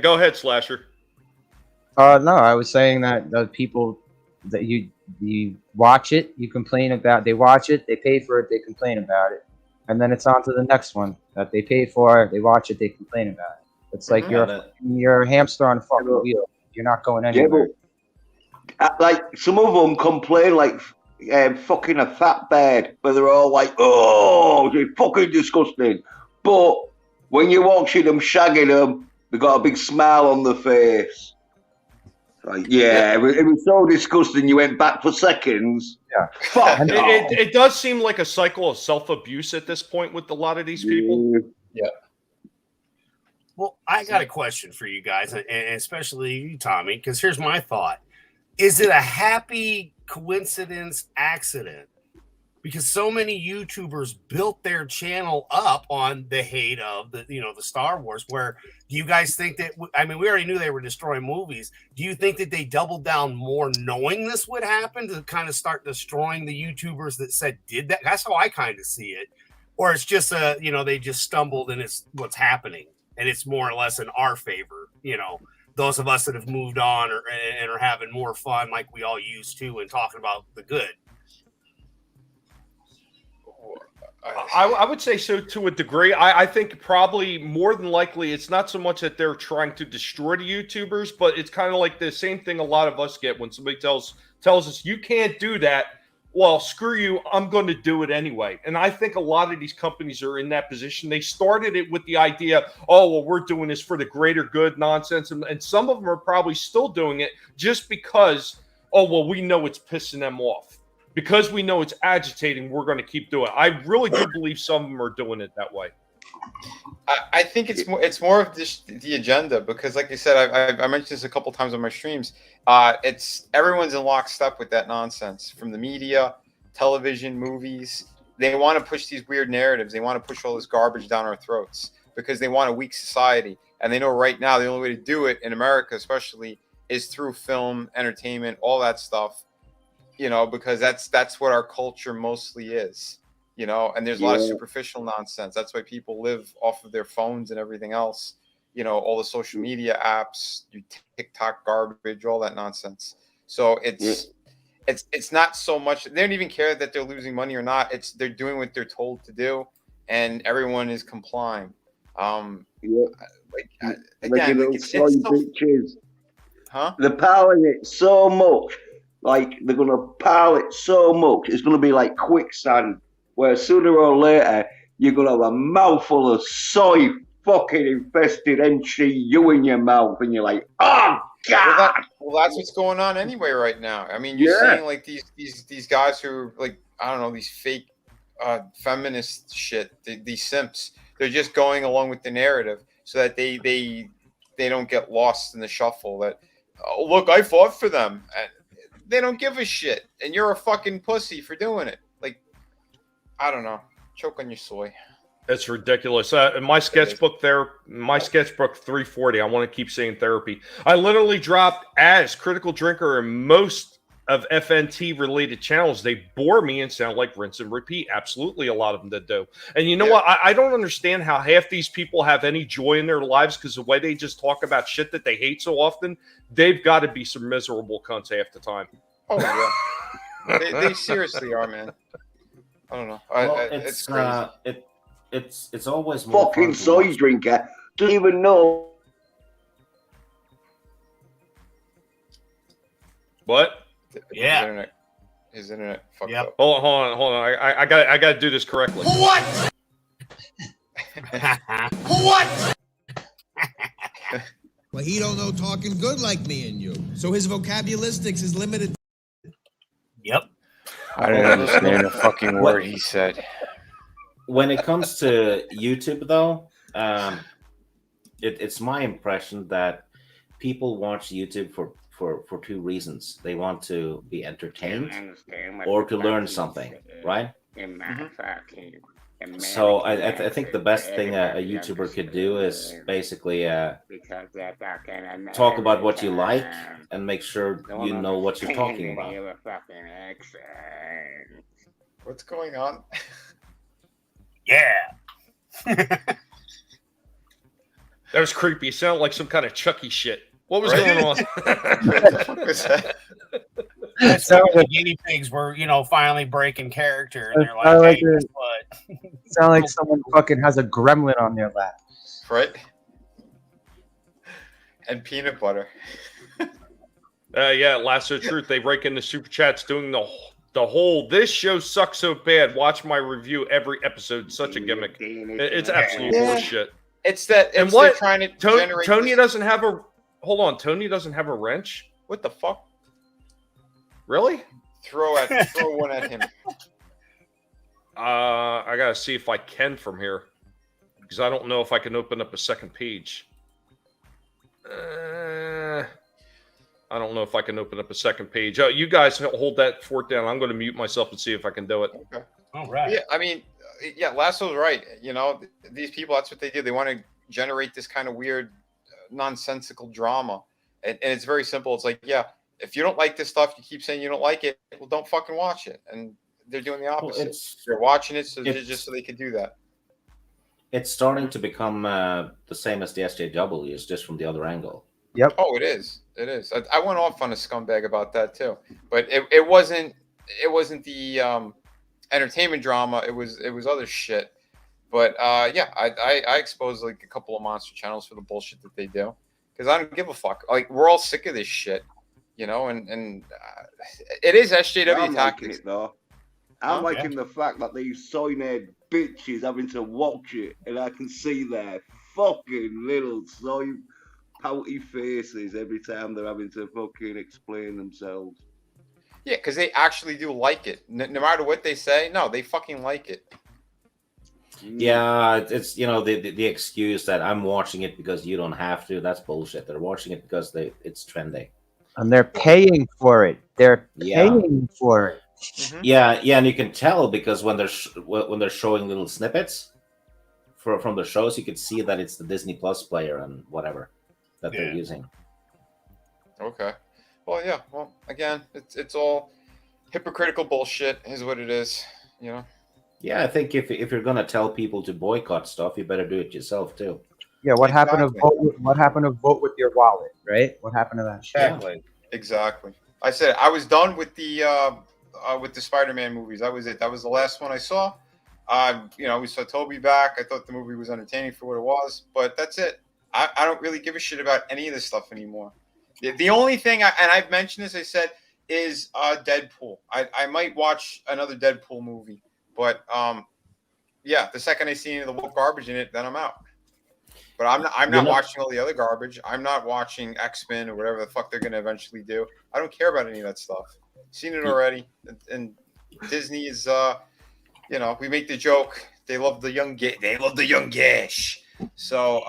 Go ahead, Slasher. No, I was saying that the people that you watch it, you complain about. They watch it, they pay for it, they complain about it, and then it's on to the next one that they pay for. They watch it, they complain about it. It's like you're a hamster on a fucking wheel. You're not going anywhere. Yeah, but, like some of them complain like fucking a fat bird, but they're all like, "Oh, they're fucking disgusting." But when you're watching them shagging them, they got a big smile on their face. Like, yeah, it was so disgusting. You went back for seconds. Yeah, fuck. It does seem like a cycle of self-abuse at this point with a lot of these people. Yeah. Well, I got a question for you guys, and especially you, Tommy, because here's my thought. Is it a happy coincidence accident? Because so many YouTubers built their channel up on the hate of the Star Wars. Where do you guys think that? I mean, we already knew they were destroying movies. Do you think that they doubled down more, knowing this would happen, to kind of start destroying the YouTubers that said did that? That's how I kind of see it. Or it's just they just stumbled and it's what's happening, and it's more or less in our favor. Those of us that have moved on and are having more fun like we all used to and talking about the good. I would say so to a degree. I think probably more than likely it's not so much that they're trying to destroy the YouTubers, but it's kind of like the same thing a lot of us get when somebody tells us you can't do that. Well, screw you, I'm going to do it anyway. And I think a lot of these companies are in that position. They started it with the idea, we're doing this for the greater good nonsense. And some of them are probably still doing it just because, we know it's pissing them off. Because we know it's agitating, we're going to keep doing it. I really do believe some of them are doing it that way. I think it's more of the agenda, because like I said, I mentioned this a couple times on my streams. It's everyone's in lockstep with that nonsense from the media, television, movies. They want to push these weird narratives. They want to push all this garbage down our throats because they want a weak society. And they know right now the only way to do it in America, especially, is through film, entertainment, all that stuff. Because that's what our culture mostly is. And there's a lot of superficial nonsense. That's why people live off of their phones and everything else. All the social media apps, TikTok garbage, all that nonsense. So it's not so much. They don't even care that they're losing money or not. They're doing what they're told to do, and everyone is complying. Bitches. Huh? They're piling it so much. Like, they're going to pile it so much. It's going to be like quicksand, where sooner or later, you're going to have a mouthful of soy fucking infested NCU in your mouth, and you're like, oh God. Well, that's what's going on anyway right now. I mean, you're Yeah. seeing like these guys who are like, I don't know, these fake feminist shit, these simps. They're just going along with the narrative so that they don't get lost in the shuffle. That, oh, look, I fought for them, and they don't give a shit, and you're a fucking pussy for doing it. Like, I don't know, choke on your soy. It's ridiculous. In my sketchbook my sketchbook 340, I want to keep saying therapy. I literally dropped as critical drinker in most of FNT related channels. They bore me and sound like rinse and repeat. Absolutely, a lot of them that do. And you know what? I don't understand how half these people have any joy in their lives, because the way they just talk about shit that they hate so often, they've got to be some miserable cunts half the time. Oh yeah, they seriously are, man. I don't know. It's crazy. It's always more Fucking fun to soy watch. drinker doesn't even know. What? Yeah. His internet fucked Yep. up. Hold on. I got to do this correctly. What? What? Well, he don't know talking good like me and you. So his vocabularistics is limited. Yep. I didn't understand a fucking word he said. When it comes to YouTube, though, it's my impression that people watch YouTube for two reasons. They want to be entertained or to learn something, right? So I think the best thing a YouTuber could do is basically talk about what you like and make sure you know what you're talking about. What's going on? Yeah. That was creepy. It sounded like some kind of Chucky shit. What was Right? going on? What the fuck was that? That's Sound the like- guinea pigs were, finally breaking character, and they're Sound like, like "Hey, a- guess what?" Sound like someone fucking has a gremlin on their lap. Right? And peanut butter. Yeah, Lasso Truth. They break into super chats doing the whole "this show sucks so bad. Watch my review every episode." Such a gimmick. It's absolute Yeah. bullshit. It's that. And It's what? they're trying to Tony generate. doesn't have a. Hold on. Tony doesn't have a wrench. What the fuck? Really? Throw one at him. I gotta see if I can from here, because I don't know if I can open up a second page. I don't know if I can open up a second page. You guys hold that fort down. I'm going to mute myself and see if I can do it. Okay. All right. Yeah, I mean, yeah, Lasso's right. These people, that's what they do. They want to generate this kind of weird, nonsensical drama. And it's very simple. It's like, yeah, if you don't like this stuff, you keep saying you don't like it, well, don't fucking watch it. And they're doing the opposite. They're watching it just so they could do that. It's starting to become the same as the SJWs, just from the other angle. Yep. Oh, it is. It is. I went off on a scumbag about that too, but it wasn't the entertainment drama. It was other shit. But yeah, I exposed like a couple of monster channels for the bullshit that they do, because I don't give a fuck. Like, we're all sick of this shit, and it is SJW I'm liking tactics. it though. I'm Huh? liking the fact that these soy-haired bitches having to watch it, and I can see their fucking little soy pouty faces every time they're having to fucking explain themselves. Yeah, because they actually do like it. No matter what they say, no, they fucking like it. Yeah, it's the excuse that I'm watching it because you don't have to. That's bullshit. They're watching it because it's trendy. And they're paying for it. They're Yeah. paying for it. Mhm. Yeah, and you can tell because when they're showing little snippets from the shows, you can see that it's the Disney Plus player and whatever that they're Yeah. using. Okay. Well, yeah. Well, again, it's all hypocritical bullshit, is what it is. Yeah, I think if you're gonna tell people to boycott stuff, you better do it yourself too. Yeah, what happened to Exactly. what happened to vote with your wallet, right? What happened to that shit? Exactly. Exactly. I said I was done with the Spider-Man movies. That was it. That was the last one I saw. We saw Toby back. I thought the movie was entertaining for what it was, but that's it. I don't really give a shit about any of this stuff anymore. The only thing, and I've mentioned this, I said, is Deadpool. I might watch another Deadpool movie, but yeah, the second I see any of the woke garbage in it, then I'm out. But I'm You not know- watching all the other garbage. I'm not watching X-Men or whatever the fuck they're gonna eventually do. I don't care about any of that stuff. Seen it already. And Disney is you know, we make the joke. They love the young they love the young gash. So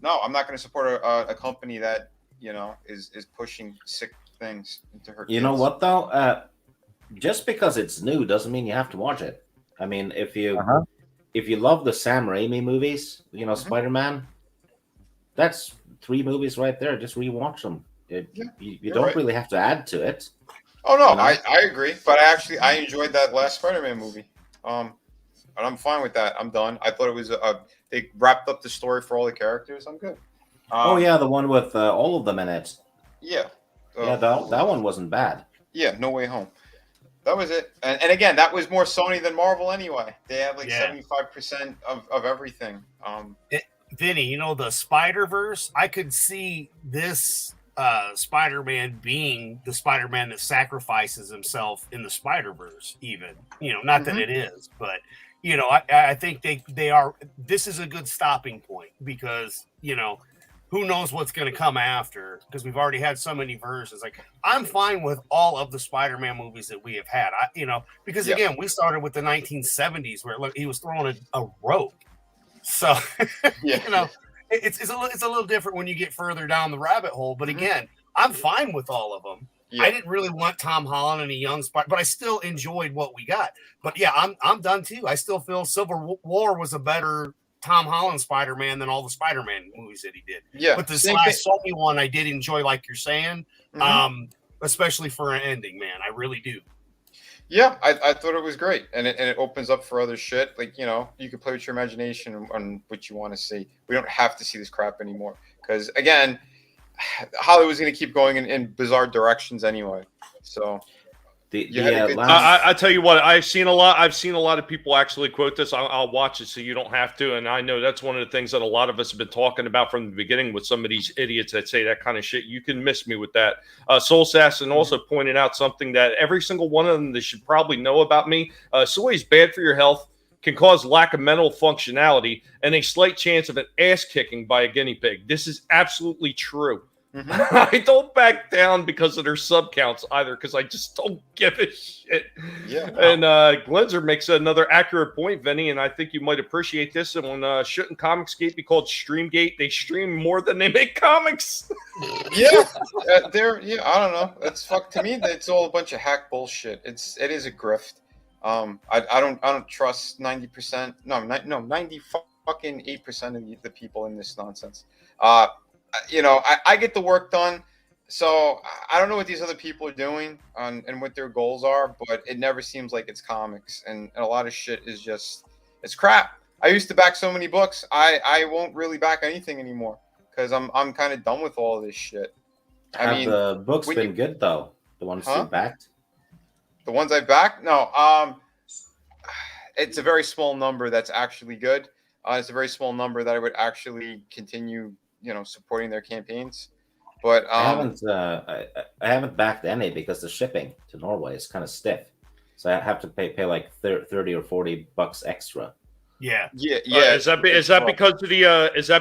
no, I'm not gonna support a company that, you know, is pushing sick things into her. You know what though? Just because it's new doesn't mean you have to watch it. I mean, if you love the Sam Raimi movies, you know, Spider-Man, that's 3 movies right there. Just rewatch them. You don't really have to add to it. Oh no, You know? I agree. But I enjoyed that last Spider-Man movie. And I'm fine with that. I'm done. I thought it was they wrapped up the story for all the characters. I'm good. Oh yeah, the one with all of them in it. Yeah. Yeah, that one wasn't bad. Yeah, No Way Home. That was it. And again, that was more Sony than Marvel anyway. They had like 75% of everything. Vinny, you know, the Spider-Verse, I could see this Spider-Man being the Spider-Man that sacrifices himself in the Spider-Verse, even. You know, not that it is, but, you know, I think they are. This is a good stopping point because, you know, who knows what's going to come after, because we've already had so many versions. Like, I'm fine with all of the Spider-Man movies that we have had. You know, because again, we started with the 1970s where he was throwing a rope. So, you know, it's a little different when you get further down the rabbit hole. But again, I'm fine with all of them. Yeah. I didn't really want Tom Holland and a young Spider, but I still enjoyed what we got. But yeah, I'm done too. I still feel Civil War was a better Tom Holland Spider-Man than all the Spider-Man movies that he did. Yeah. But this last Sony one I did enjoy, like you're saying, especially for an ending, man. I really do. Yeah, I thought it was great. And it opens up for other shit. Like, you know, you can play with your imagination on what you want to see. We don't have to see this crap anymore. Because, again, Hollywood's going to keep going in bizarre directions anyway. So... I tell you what, I've seen a lot of people actually quote this. I'll watch it so you don't have to. And I know that's one of the things that a lot of us have been talking about from the beginning with some of these idiots that say that kind of shit. You can miss me with that. Soul Assassin also pointed out something that every single one of them, they should probably know about me. Soy is bad for your health, can cause lack of mental functionality, and a slight chance of an ass kicking by a guinea pig. This is absolutely true. I don't back down because of their sub counts either, because I just don't give a shit. Yeah. And Glenzer makes another accurate point, Vinny, and I think you might appreciate this. And when shouldn't Comicsgate be called Streamgate? They stream more than they make comics. Yeah, I don't know. It's to me. It's all a bunch of hack bullshit. It is a grift. I don't trust 90%. No, 90 fucking 8% of the people in this nonsense. You know, I get the work done, so I don't know what these other people are doing and what their goals are, but it never seems like it's comics, and a lot of shit is just, it's crap. I used to back so many books. I won't really back anything anymore because I'm kind of done with all of this shit. I mean, the books been good though? The ones you backed? The ones I backed? No. It's a very small number that's actually good. It's a very small number that I would actually continue, you know, supporting their campaigns. But I haven't backed any because the shipping to Norway is kind of stiff, so I have to pay like 30 or 40 bucks extra. Yeah. Is that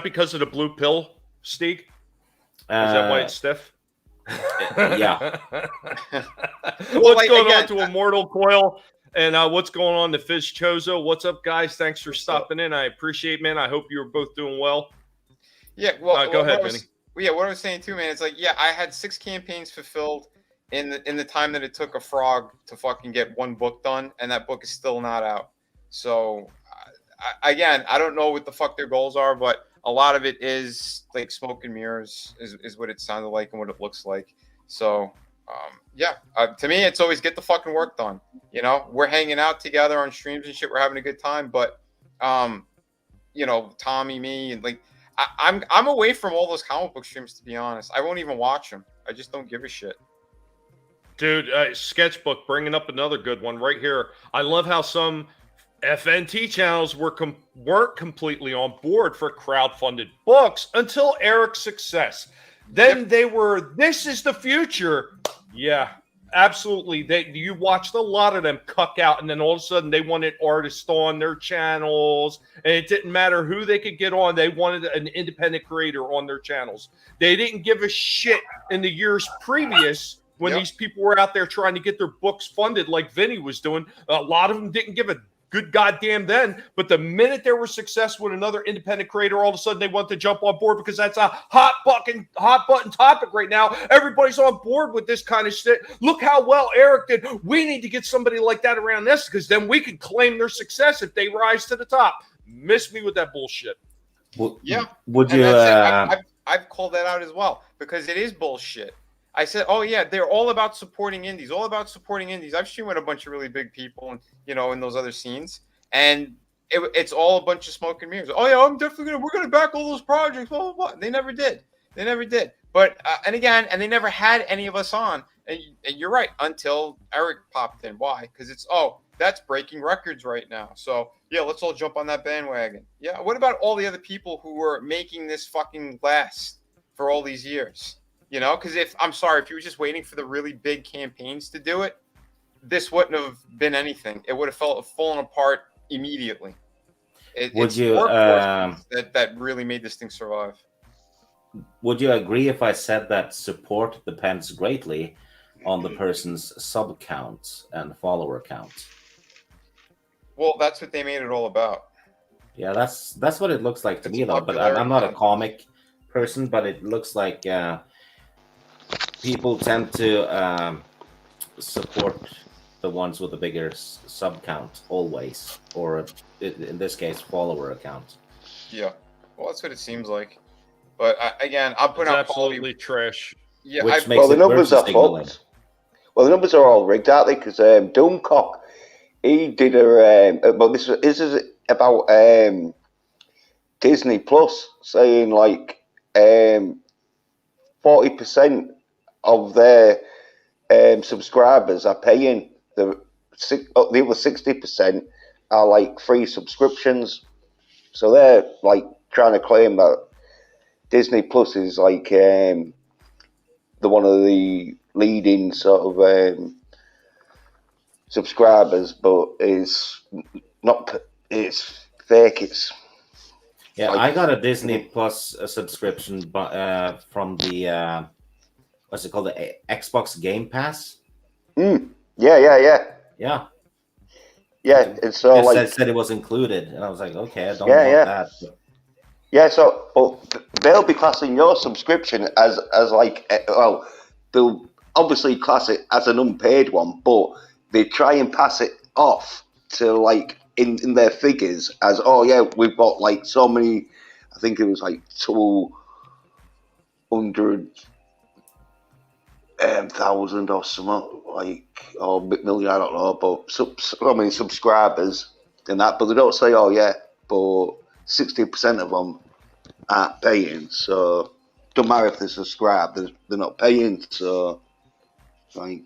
because of the blue pill, Steeg? Is that why it's stiff? Yeah. What's going on to Immortal Coil? And what's going on to Fizz Chozo? What's up, guys? Thanks for stopping in. I appreciate, man. I hope you're both doing well. Yeah, well, go ahead, Vinny. What I was saying too, man, it's like, yeah, I had 6 campaigns fulfilled in the time that it took a frog to fucking get one book done, and that book is still not out. So, again, I don't know what the fuck their goals are, but a lot of it is like smoke and mirrors is what it sounded like and what it looks like. So, to me, it's always get the fucking work done. You know, we're hanging out together on streams and shit. We're having a good time, but, you know, Tommy, me, and like, I'm away from all those comic book streams, to be honest. I won't even watch them. I just don't give a shit. Dude, Sketchbook bringing up another good one right here. I love how some FNT channels weren't completely on board for crowdfunded books until Eric's success. Then they were, this is the future. Yeah, Absolutely. You watched a lot of them cuck out, and then all of a sudden they wanted artists on their channels, and it didn't matter who they could get on. They wanted an independent creator on their channels. They didn't give a shit in the years previous when these people were out there trying to get their books funded like Vinny was doing. A lot of them didn't give a good goddamn then, but the minute there was success with another independent creator, all of a sudden they want to jump on board because that's a hot button topic right now. Everybody's on board with this kind of shit. Look how well Eric did. We need to get somebody like that around us because then we can claim their success if they rise to the top. Miss me with that bullshit. Well, Yeah. Would And you? I've called that out as well because it is bullshit. I said, oh yeah, they're all about supporting indies, I've streamed with a bunch of really big people, and in those other scenes, and it's all a bunch of smoke and mirrors. Oh yeah, we're gonna back all those projects. Blah, blah, blah. They never did. But and they never had any of us on. And you're right, until Eric popped in. Why? Because that's breaking records right now. So yeah, let's all jump on that bandwagon. Yeah. What about all the other people who were making this fucking last for all these years? Because if you were just waiting for the really big campaigns to do it, this wouldn't have been anything. It would have fallen apart immediately. It's that really made this thing survive. Would you agree if I said that support depends greatly on the person's sub count and follower count? Well, that's what they made it all about. Yeah, that's what it looks like to me, though. But I'm not a comic person, but it looks like people tend to support the ones with the bigger sub count always, or in this case, follower account. Yeah, well, that's what it seems like. But again, I'll put out absolutely trash. Yeah, the numbers are fucked. Well, the numbers are all rigged, aren't they? Because Doomcock, he did this is about Disney Plus saying like 40% of their subscribers are paying. The other 60% are like free subscriptions. So they're like trying to claim that Disney Plus is like the one of the leading sort of subscribers, but it's not. It's fake. It's I got a Disney Plus subscription, from the what's it called, the Xbox Game Pass. Yeah. It's so said it was included, and I was like, okay, I don't want that. Yeah, so they'll be classing your subscription as like, they'll obviously class it as an unpaid one, but they try and pass it off to like in their figures as, we've got like so many. I think it was like 200,000 or something, like, or million, I don't know, but so many subscribers and that, but they don't say, but 60% of them aren't paying, so don't matter if they subscribe, they're not paying, so it's like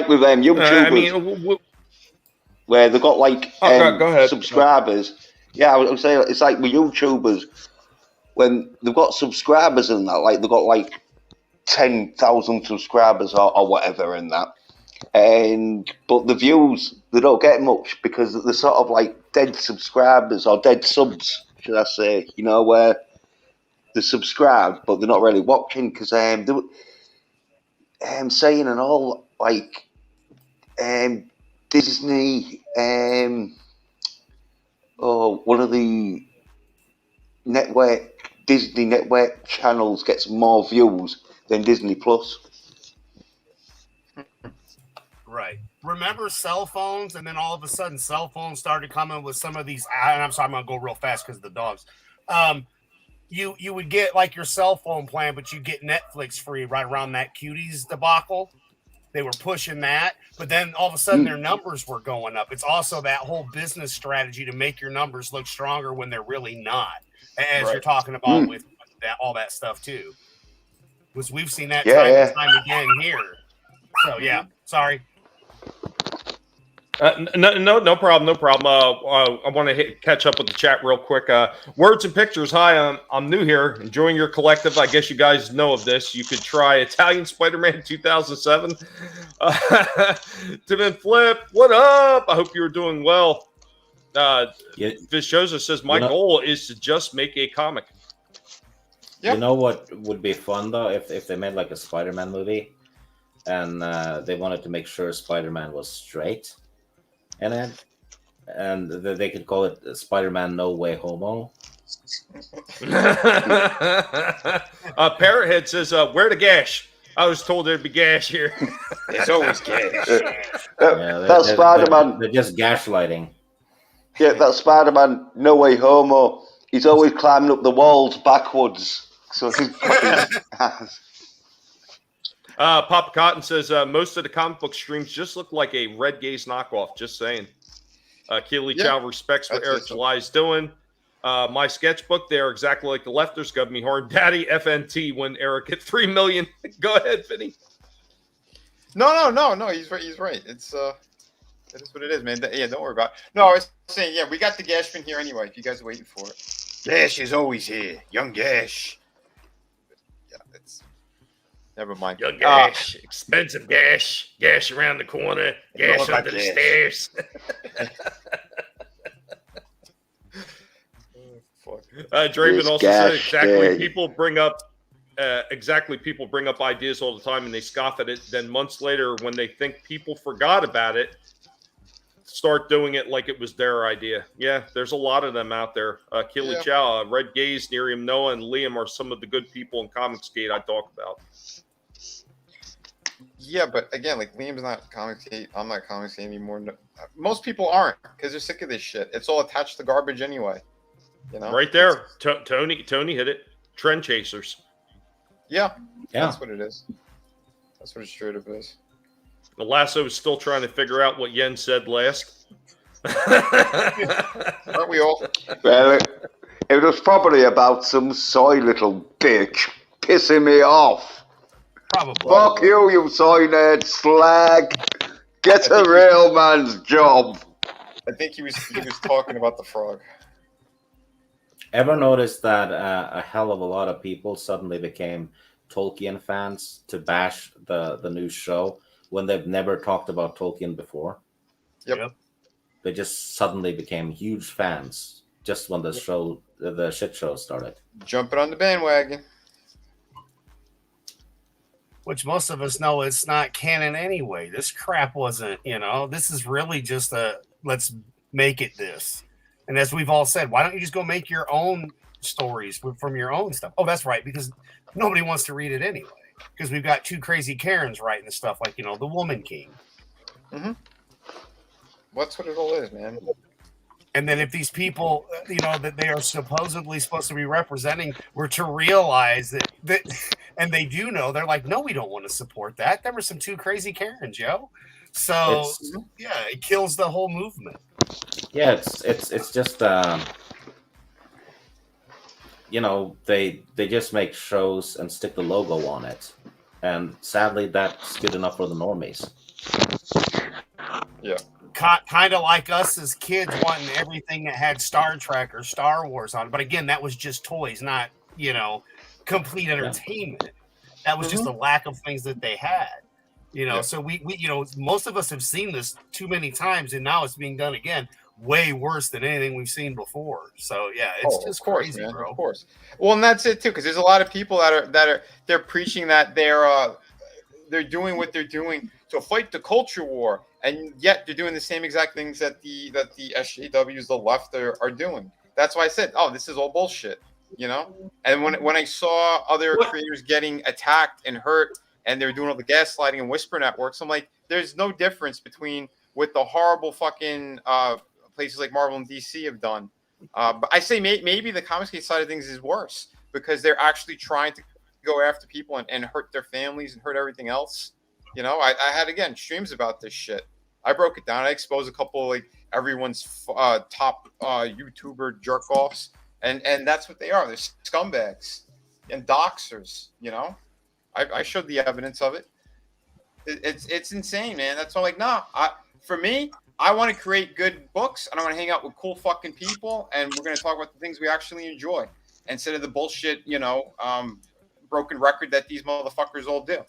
with YouTubers, where they've got like go ahead. subscribers. Yeah, I was saying, it's like with YouTubers, when they've got subscribers and that, like they've got like 10,000 subscribers or whatever in that, but the views, they don't get much because they're sort of like dead subscribers or dead subs, should I say, where they're subscribed but they're not really watching because they were saying and all, like Disney, one of the Disney network channels gets more views than Disney Plus. Right. Remember cell phones, and then all of a sudden cell phones started coming with some of these, and I'm sorry, I'm going to go real fast because of the dogs. You would get like your cell phone plan, but you get Netflix free right around that Cuties debacle. They were pushing that, but then all of a sudden their numbers were going up. It's also that whole business strategy to make your numbers look stronger when they're really not, as you're talking about with that, all that stuff too. Because we've seen that time and time again here. So sorry. No problem, no problem. I want to catch up with the chat real quick. Words and pictures. Hi, I'm new here, enjoying your collective. I guess you guys know of this. You could try Italian Spider-Man 2007. Tim and Flip, what up? I hope you're doing well. Fish Joseph says my goal is to just make a comic. You know what would be fun though if they made like a Spider-Man movie, and they wanted to make sure Spider-Man was straight. And they could call it Spider-Man No Way Homo. Parrothead says, where to gash? I was told there'd be gash here. There's always gash. That's Spider-Man. They're just gaslighting. Yeah, that Spider-Man No Way Homo. He's always climbing up the walls backwards. So he's Papa Cotton says most of the comic book streams just look like a Red Gaze knockoff. Just saying. Keely Chow respects what Eric July is doing. My sketchbook, they are exactly like the lefters. Gov me hard, Daddy FNT. When Eric hit 3 million, go ahead, Vinny. No. He's right. He's right. It is what it is, man. Yeah, don't worry about it. No, I was saying, we got the Gashman here anyway. If you guys are waiting for it, Gash is always here. Young Gash. Yeah, it's. Never mind. Young Gash, expensive Gash, Gash around the corner, Gash under the stairs. Draven also said exactly. People bring up ideas all the time and they scoff at it. Then months later, when they think people forgot about it, start doing it like it was their idea. Yeah, there's a lot of them out there. Keely Chow, Red Gaze, Nerium Noah, and Liam are some of the good people in Comicsgate I talk about. Yeah, but again, like Liam's not Comicsgate. I'm not Comicsgate anymore. No, most people aren't because they're sick of this shit. It's all attached to garbage anyway. You know, right there. Tony hit it. Trend chasers. Yeah, that's what it is. That's what it straight up is. The Lasso is still trying to figure out what Yen said last. Aren't we all? Well, it was probably about some soy little bitch pissing me off. Probably. Fuck you soy nerd slag. Get a real man's job. I think he was talking about the frog. Ever noticed that a hell of a lot of people suddenly became Tolkien fans to bash the new show when they've never talked about Tolkien before? Yep. They just suddenly became huge fans just when the shit show started. Jumping on the bandwagon. Which most of us know it's not canon anyway. This crap wasn't, this is really just let's make it this. And as we've all said, why don't you just go make your own stories from your own stuff? Oh, that's right, because nobody wants to read it anyway. Because we've got two crazy Karens writing the stuff like, the Woman King. Mm-hmm. What's what it all is, man. And then if these people, that they are supposedly supposed to be representing were to realize that and they do know, they're like, no, we don't want to support that. There were some two crazy Karens, yo. So it kills the whole movement. Yeah, it's just they just make shows and stick the logo on it, and sadly that's good enough for the normies. Yeah. Kind of like us as kids wanting everything that had Star Trek or Star Wars on it. But again, that was just toys, not, complete entertainment. Yeah. That was just a lack of things that they had. So we most of us have seen this too many times, and now it's being done again, way worse than anything we've seen before. So yeah, it's just crazy, man. Bro. Of course. Well, and that's it too, because there's a lot of people that are preaching that they're doing what they're doing to fight the culture war, and yet they're doing the same exact things that the SJWs, the left, are doing. That's why I said, this is all bullshit, And when I saw other creators getting attacked and hurt, and they're doing all the gaslighting and whisper networks, I'm like, there's no difference between what the horrible fucking places like Marvel and DC have done. But I say maybe the Comicsgate side of things is worse because they're actually trying to go after people and hurt their families and hurt everything else. I had, again, streams about this shit. I broke it down. I exposed a couple of everyone's top YouTuber jerk-offs. And that's what they are. They're scumbags and doxers, I showed the evidence of it. It's insane, man. That's why I'm like, for me, I want to create good books, and I want to hang out with cool fucking people, and we're going to talk about the things we actually enjoy instead of the bullshit, broken record that these motherfuckers all do.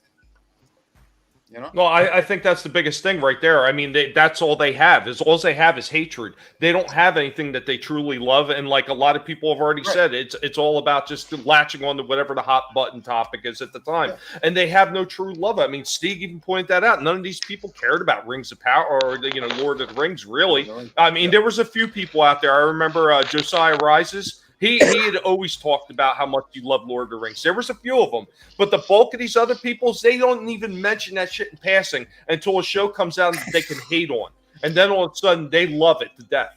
No, I think that's the biggest thing right there. I mean, that's all they have. All they have is hatred. They don't have anything that they truly love. And like a lot of people have already said, it's all about just latching on to whatever the hot button topic is at the time. Yeah. And they have no true love. I mean, Steve even pointed that out. None of these people cared about Rings of Power or Lord of the Rings, really. I mean, there was a few people out there. I remember Josiah Rises. He had always talked about how much you love Lord of the Rings. There was a few of them, but the bulk of these other people, they don't even mention that shit in passing until a show comes out that they can hate on, and then all of a sudden they love it to death,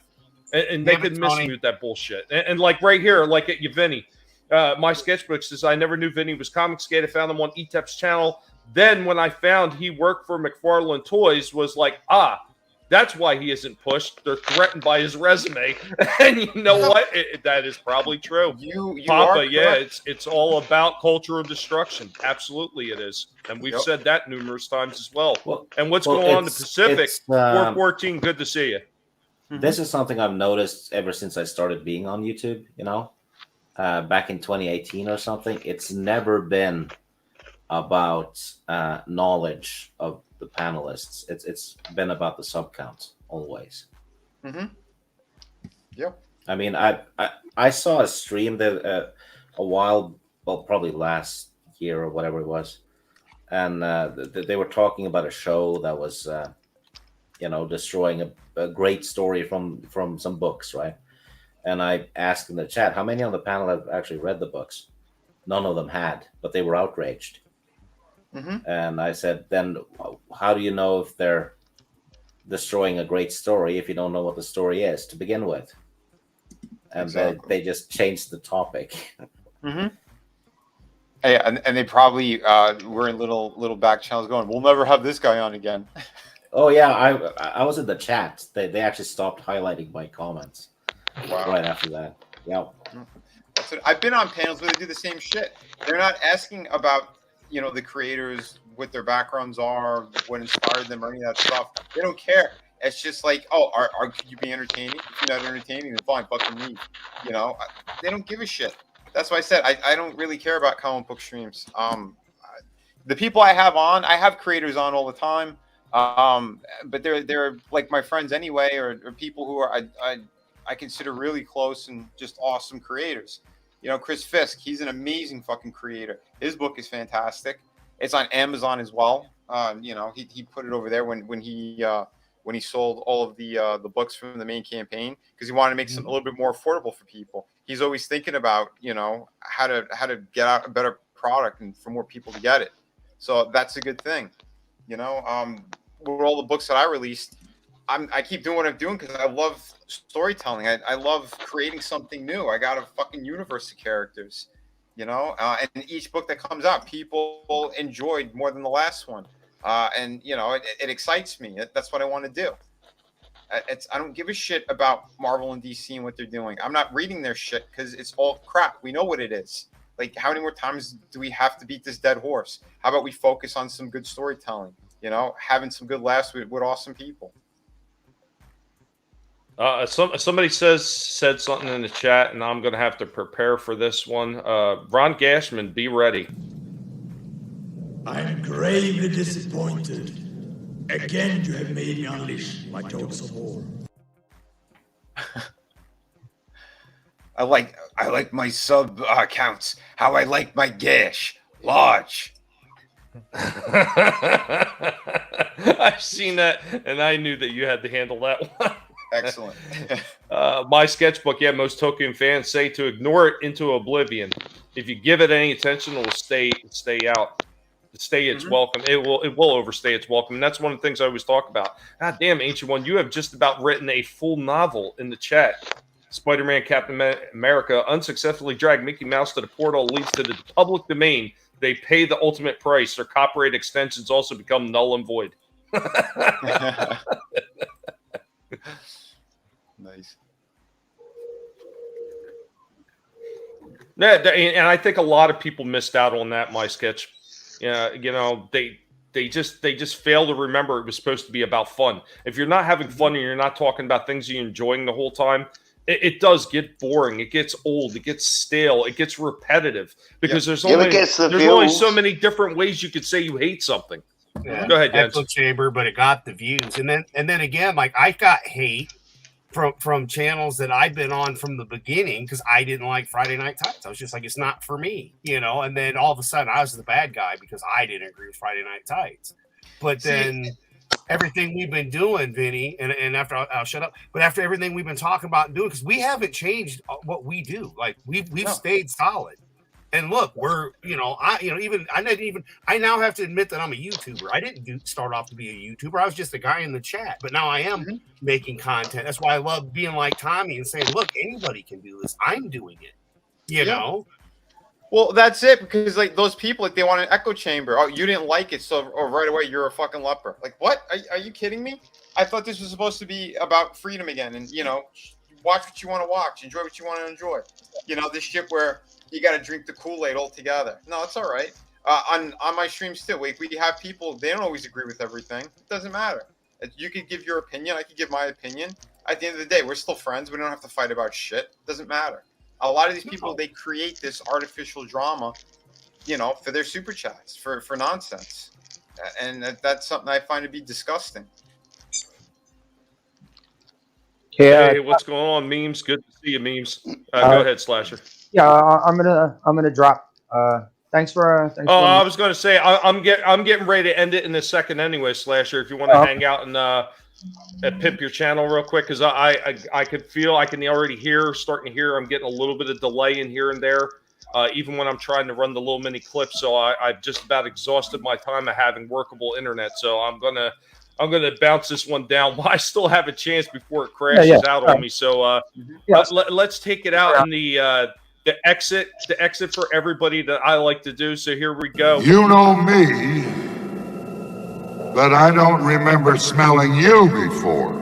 and they can mismute that bullshit. And like right here, like at you, Vinny, my sketchbook says I never knew Vinny was Comicsgate. I found him on ETEP's channel. Then when I found he worked for McFarlane Toys, was like that's why he isn't pushed. They're threatened by his resume. And you know what? That is probably true. You Papa, yeah, it's all about cultural destruction. Absolutely it is. And we've said that numerous times as well. And what's going on in the Pacific? 414, good to see you. This is something I've noticed ever since I started being on YouTube, back in 2018 or something. It's never been about knowledge of the panelists. It's been about the sub count always. Yep. I mean, I saw a stream that a while, well, probably last year or whatever it was, and they were talking about a show that was, destroying a great story from some books, right? And I asked in the chat, how many on the panel have actually read the books? None of them had, but they were outraged. And I said, then how do you know if they're destroying a great story if you don't know what the story is to begin with? And they just changed the topic. Hey, and they probably were in little back channels going, we'll never have this guy on again. Oh yeah, I was in the chat. They actually stopped highlighting my comments right after that. Yeah. So I've been on panels where they do the same shit. They're not asking about the creators, what their backgrounds are, what inspired them, or any of that stuff. They don't care. It's just like, could you be entertaining? If you're not entertaining, then fine, fucking leave. They don't give a shit. That's why I said I don't really care about comic book streams. The people I have creators on all the time, but they're like my friends anyway, or people who are I consider really close and just awesome creators. Chris Fisk, he's an amazing fucking creator. His book is fantastic. It's on Amazon as well. He put it over there when he sold all of the books from the main campaign because he wanted to make something a little bit more affordable for people. He's always thinking about how to get out a better product and for more people to get it. So that's a good thing. With all the books that I released, I keep doing what I'm doing because I love storytelling. I love creating something new. I got a fucking universe of characters, and each book that comes out, people enjoyed more than the last one. And it excites me. That's what I want to do. I don't give a shit about Marvel and DC and what they're doing. I'm not reading their shit because it's all crap. We know what it is. Like, how many more times do we have to beat this dead horse? How about we focus on some good storytelling? Having some good laughs with awesome people. Somebody said something in the chat, and I'm going to have to prepare for this one. Ron Gashman, be ready. I'm gravely disappointed. Again, you have made me unleash my dogs of war. I like my sub counts. How I like my gash large. I've seen that, and I knew that you had to handle that one. Excellent. My sketchbook, most Tolkien fans say to ignore it into oblivion. If you give it any attention, it will stay out. Stay its welcome. It will overstay its welcome. And that's one of the things I always talk about. God damn, Ancient One, you have just about written a full novel in the chat. Spider-Man, Captain America unsuccessfully dragged Mickey Mouse to the portal leads to the public domain. They pay the ultimate price. Their copyright extensions also become null and void. Nice. Yeah, and I think a lot of people missed out on that. My sketch, they they just fail to remember it was supposed to be about fun. If you're not having fun and you're not talking about things you're enjoying the whole time, it does get boring. It gets old. It gets stale. It gets repetitive because there's only so many different ways you could say you hate something. Yeah. Go ahead, Jens. Echo chamber, but it got the views, and then again, like I got hate from channels that I've been on from the beginning because I didn't like Friday Night Tights. I was just like, it's not for me, you know. And then all of a sudden, I was the bad guy because I didn't agree with Friday Night Tights. But then everything we've been doing, Vinny, and after I'll shut up. But after everything we've been talking about and doing, because we haven't changed what we do. Like we've stayed solid. And look, we're I now have to admit that I'm a YouTuber. I didn't start off to be a YouTuber. I was just a guy in the chat, but now I am making content. That's why I love being like Tommy and saying, look, anybody can do this. I'm doing it. You know? Well, that's it, because like those people, like they want an echo chamber. Oh, you didn't like it, so right away you're a fucking leper. Like, what? Are you kidding me? I thought this was supposed to be about freedom again, and watch what you want to watch, enjoy what you want to enjoy. This shit where you got to drink the Kool-Aid altogether. No, it's all right. On my streams too, we have people, they don't always agree with everything. It doesn't matter. You could give your opinion, I could give my opinion. At the end of the day, we're still friends. We don't have to fight about shit. It doesn't matter. A lot of these people, they create this artificial drama, for their super chats, for nonsense. And that's something I find to be disgusting. Yeah. Hey, what's going on, memes? Good to see you, memes. Go ahead, Slasher. Yeah, I'm gonna drop. Thanks for. I was gonna say I'm getting ready to end it in a second anyway, Slasher. If you want to hang out and pimp your channel real quick, because I can already starting to hear I'm getting a little bit of delay in here and there, even when I'm trying to run the little mini clips. So I've just about exhausted my time of having workable internet. So I'm gonna bounce this one down while I still have a chance before it crashes out on me. So let's take it out in the exit for everybody that I like to do. So here we go. You know me, but I don't remember smelling you before.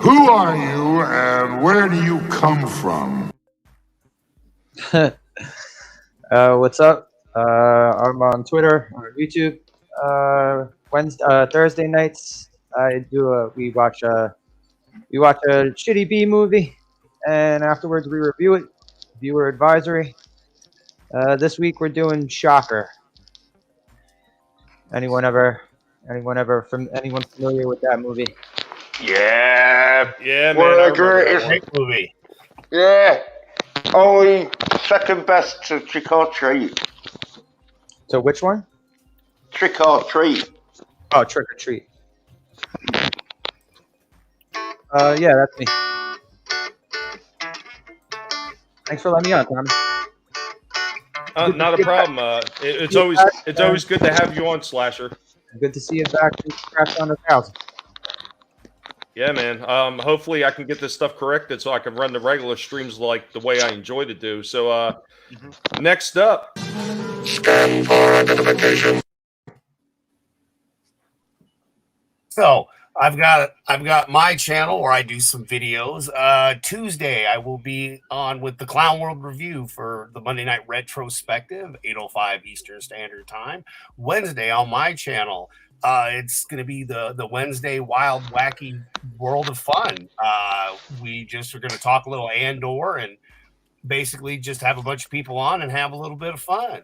Who are you and where do you come from? What's up? I'm on Twitter, on YouTube. Thursday nights, we watch a shitty B movie, and afterwards we review it. Viewer advisory. This week we're doing Shocker. Anyone familiar with that movie? Yeah, man. Great movie. Yeah, only second best to Trick or Treat. So which one? Trick or Treat. Oh, Trick or Treat. Yeah, that's me. Thanks for letting me on, Tommy. Not a problem. It's always good to have you on, Slasher. Good to see you back to crash on 1,000. Yeah, man. Hopefully I can get this stuff corrected so I can run the regular streams like the way I enjoy to do. So next up. Scan for identification. So I've got my channel where I do some videos. Tuesday I will be on with the Clown World Review for the Monday Night Retrospective, 8:05 Eastern Standard Time. Wednesday on my channel, it's going to be the Wednesday Wild Wacky World of Fun. We just are going to talk a little Andor and basically just have a bunch of people on and have a little bit of fun.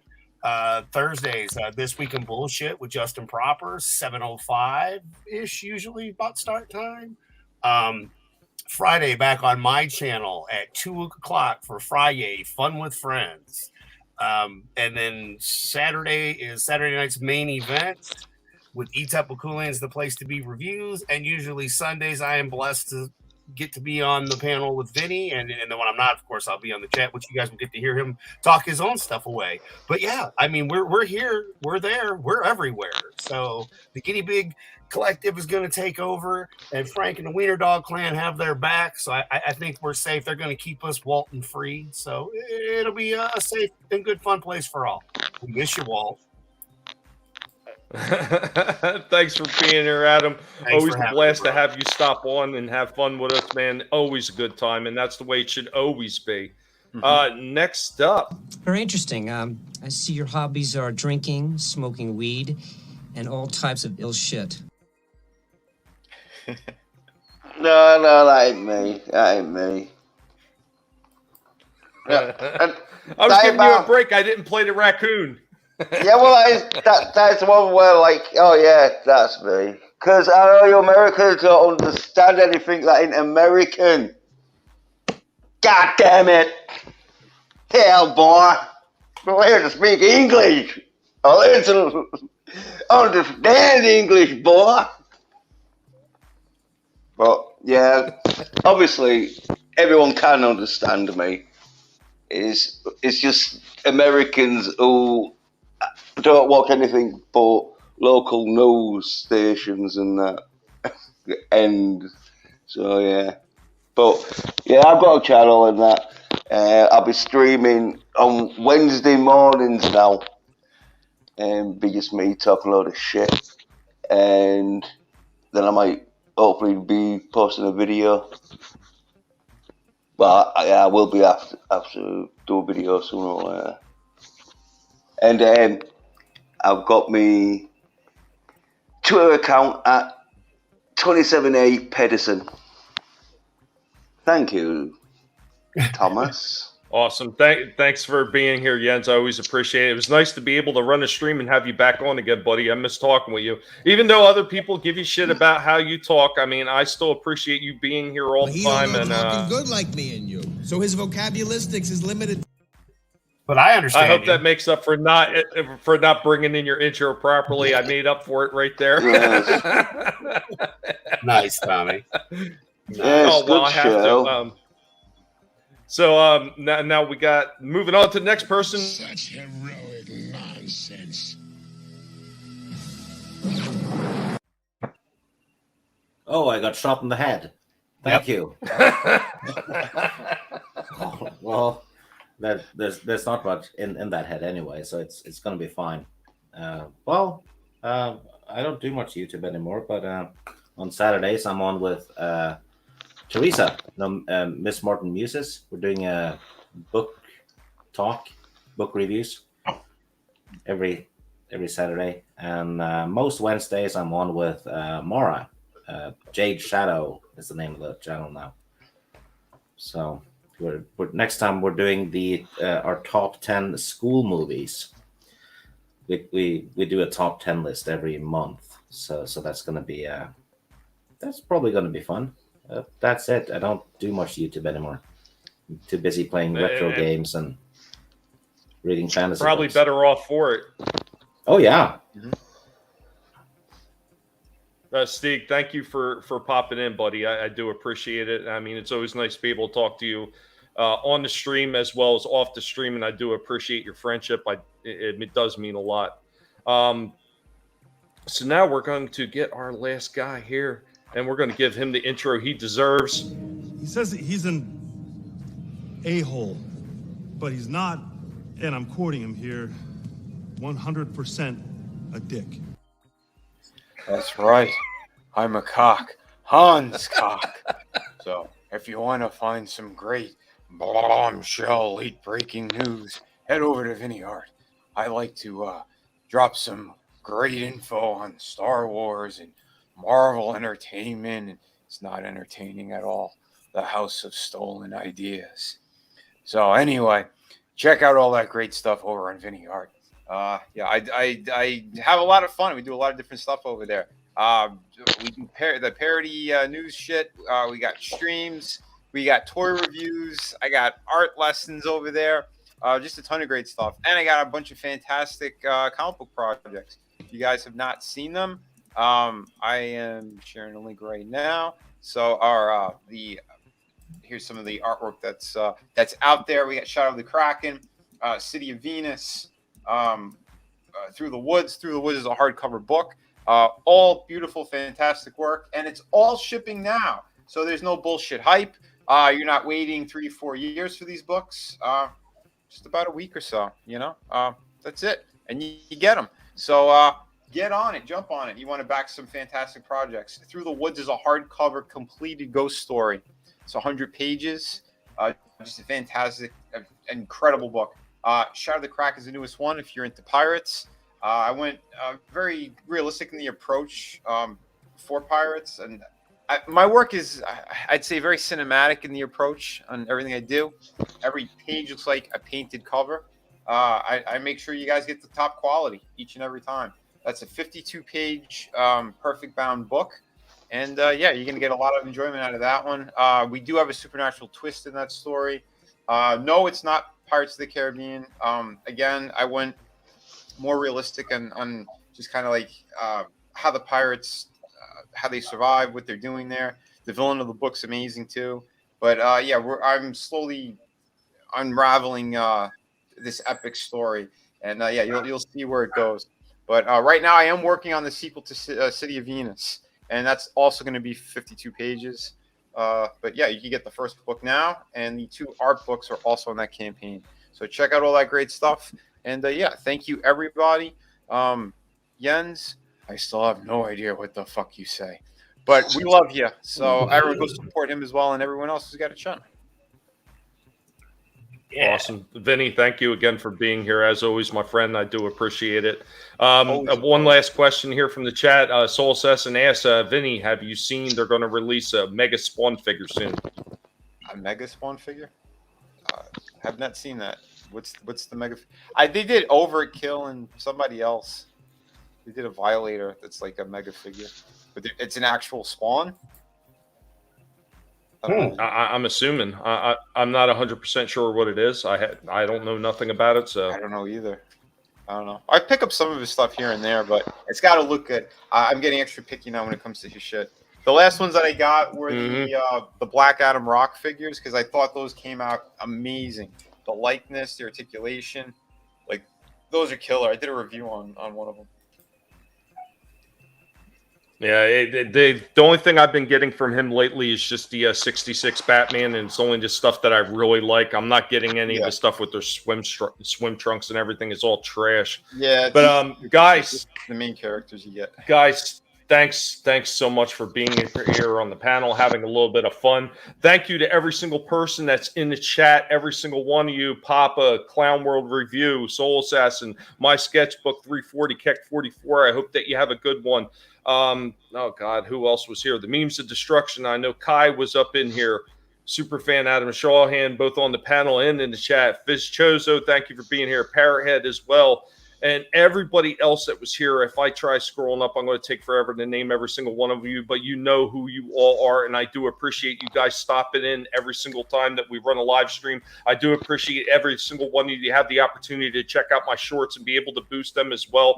Thursdays, This Week in Bullshit with Justin Proper, 7:05-ish, usually about start time. Friday, back on my channel at 2 o'clock for Friday, Fun with Friends. And then Saturday is Saturday night's main event with Eats Up with Kool-Aid's The Place to Be reviews. And usually Sundays, I am blessed to get to be on the panel with Vinny, and then when I'm not, of course, I'll be on the chat, which you guys will get to hear him talk his own stuff away. But yeah, I mean, we're here, we're there, we're everywhere. So the Guinea Pig Collective is going to take over, and Frank and the Wiener Dog Clan have their back. So I think we're safe. They're going to keep us Walton free. So it'll be a safe and good fun place for all. We miss you, Walt. Thanks for being here, Adam. Always a blast me, to have you stop on and have fun with us, man. Always a good time, and that's the way it should always be. Next up. Very interesting. I see your hobbies are drinking, smoking weed, and all types of ill shit. No, that ain't me. That ain't me. I was giving you a break. I didn't play the raccoon. Yeah, well, that's one where, like, oh yeah, that's me. Because I know you Americans don't understand anything that ain't American. God damn it! Hell, boy, I'm here to speak English. I'm here to understand English, boy. But yeah, obviously, everyone can understand me. It's just Americans who don't watch anything but local news stations and that. And so yeah, but yeah, I've got a channel and that. I'll be streaming on Wednesday mornings now, and be just me talking a load of shit, and then I might hopefully be posting a video. But I will be after do a video sooner or later. And then I've got my Twitter account at 27A Pedersen. Thank you, Thomas. Awesome. Thanks for being here, Jens. I always appreciate it. It was nice to be able to run a stream and have you back on again, buddy. I miss talking with you. Even though other people give you shit about how you talk, I mean, I still appreciate you being here all the time. He don't know talking good like me and you, so his vocabularistics is limited. But I understand. I hope that makes up for not bringing in your intro properly. I made up for it right there. Yes. Nice, Tommy. Yes, oh, well, good I have show. to. So now we got moving on to the next person. Such heroic nonsense. Oh, I got shot in the head. Thank you. Oh, well, there's not much in that head anyway, so it's gonna be fine. I don't do much YouTube anymore, but on Saturdays I'm on with Teresa, Miss Martin Muses. We're doing a book reviews every Saturday, and most Wednesdays I'm on with Mara. Jade Shadow is the name of the channel now. So next time we're doing our top 10 school movies. We do a top 10 list every month, so that's gonna be that's probably gonna be fun. That's it. I don't do much YouTube anymore. I'm too busy playing retro games and reading fantasy. Probably books. better off for it. Oh yeah. Mm-hmm. Steve, thank you for popping in, buddy. I do appreciate it. I mean, it's always nice to be able to talk to you on the stream as well as off the stream, and I do appreciate your friendship. It does mean a lot. So now we're going to get our last guy here, and we're going to give him the intro he deserves. He says that he's an a-hole, but he's not, and I'm quoting him here, 100% a dick. That's right. I'm a cock. Hans cock. So if you want to find some great bombshell late breaking news, head over to Vinny Art. I like to drop some great info on Star Wars and Marvel Entertainment. And it's not entertaining at all. The House of Stolen Ideas. So anyway, check out all that great stuff over on Vinny Art. I have a lot of fun. We do a lot of different stuff over there. We do the parody news shit. We got streams. We got toy reviews. I got art lessons over there. Just a ton of great stuff. And I got a bunch of fantastic comic book projects. If you guys have not seen them, I am sharing the link right now. So here's some of the artwork that's out there. We got Shadow of the Kraken, City of Venus, Through the Woods. Through the Woods is a hardcover book. All beautiful, fantastic work, and it's all shipping now. So there's no bullshit hype. You're not waiting 3-4 years for these books. Just about a week or so, that's it. And you get them. So get on it, jump on it. You want to back some fantastic projects. Through the Woods is a hardcover completed ghost story. It's 100 pages. Just a fantastic, incredible book. Shadow of the Crack is the newest one if you're into pirates. I went very realistic in the approach for pirates, and my work is, I'd say, very cinematic in the approach on everything I do. Every page looks like a painted cover. I make sure you guys get the top quality each and every time. That's a 52-page perfect bound book. And yeah, you're going to get a lot of enjoyment out of that one. We do have a supernatural twist in that story. No, it's not Pirates of the Caribbean. Again, I went more realistic on just kind of like how the pirates, how they survive, what they're doing there. The villain of the book's amazing too. But yeah, I'm slowly unraveling this epic story, and yeah, you'll see where it goes. But right now, I am working on the sequel to City of Venus, and that's also going to be 52 pages. But yeah, you can get the first book now, and the 2 art books are also in that campaign. So check out all that great stuff. And yeah, thank you everybody. Jens, I still have no idea what the fuck you say, but we love you. So everyone go support him as well, and everyone else who's got a channel. Yeah. Awesome. Vinny, thank you again for being here. As always, my friend, I do appreciate it. One last question here from the chat. Soul Assassin asks, Vinny, have you seen they're going to release a Mega Spawn figure soon? A Mega Spawn figure? Have not seen that. What's the Mega? They did Overkill and somebody else. They did a Violator that's like a Mega figure. But it's an actual Spawn? I'm assuming. I'm not 100% sure what it is. I don't know nothing about it, so I don't know either. I don't know. I pick up some of his stuff here and there, but it's got to look good. I'm getting extra picky now when it comes to his shit. The last ones that I got were the Black Adam Rock figures because I thought those came out amazing. The likeness, the articulation, like those are killer. I did a review on one of them. Yeah, the only thing I've been getting from him lately is just the 66 Batman, and it's only just stuff that I really like. I'm not getting any of the stuff with their swim trunks and everything. It's all trash. Yeah, but guys, the main characters you get. Guys, thanks so much for being here on the panel, having a little bit of fun. Thank you to every single person that's in the chat, every single one of you. Papa, Clown World Review, Soul Assassin, My Sketchbook 340, Keck 44. I hope that you have a good one. Oh God, who else was here? The Memes of Destruction. I know Kai was up in here. Superfan Adam Shawhan, both on the panel and in the chat. Fizz Chozo, thank you for being here. Parrothead as well. And everybody else that was here. If I try scrolling up, I'm going to take forever to name every single one of you, but you know who you all are, and I do appreciate you guys stopping in every single time that we run a live stream. I do appreciate every single one of you. You have the opportunity to check out my shorts and be able to boost them as well.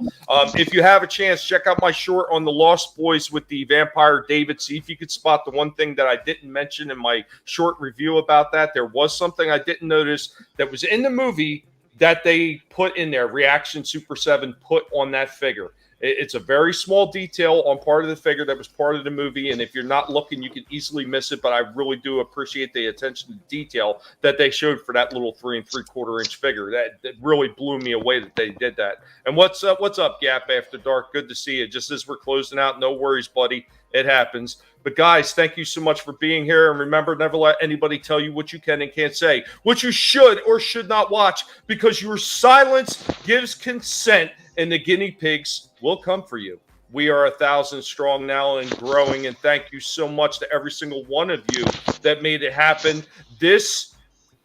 If you have a chance, check out my short on the Lost Boys with the Vampire David. See if you could spot the one thing that I didn't mention in my short review about that. There was something I didn't notice that was in the movie that they put in there. Reaction Super 7 put on that figure. It's a very small detail on part of the figure that was part of the movie, and if you're not looking, you can easily miss it, but I really do appreciate the attention to detail that they showed for that little 3 3/4 inch figure. That really blew me away that they did that. And what's up, Gap After Dark? Good to see you. Just as we're closing out, no worries, buddy. It happens. But guys, thank you so much for being here. And remember, never let anybody tell you what you can and can't say, what you should or should not watch, because your silence gives consent, and the guinea pigs will come for you. We are 1,000 strong now and growing. And thank you so much to every single one of you that made it happen. This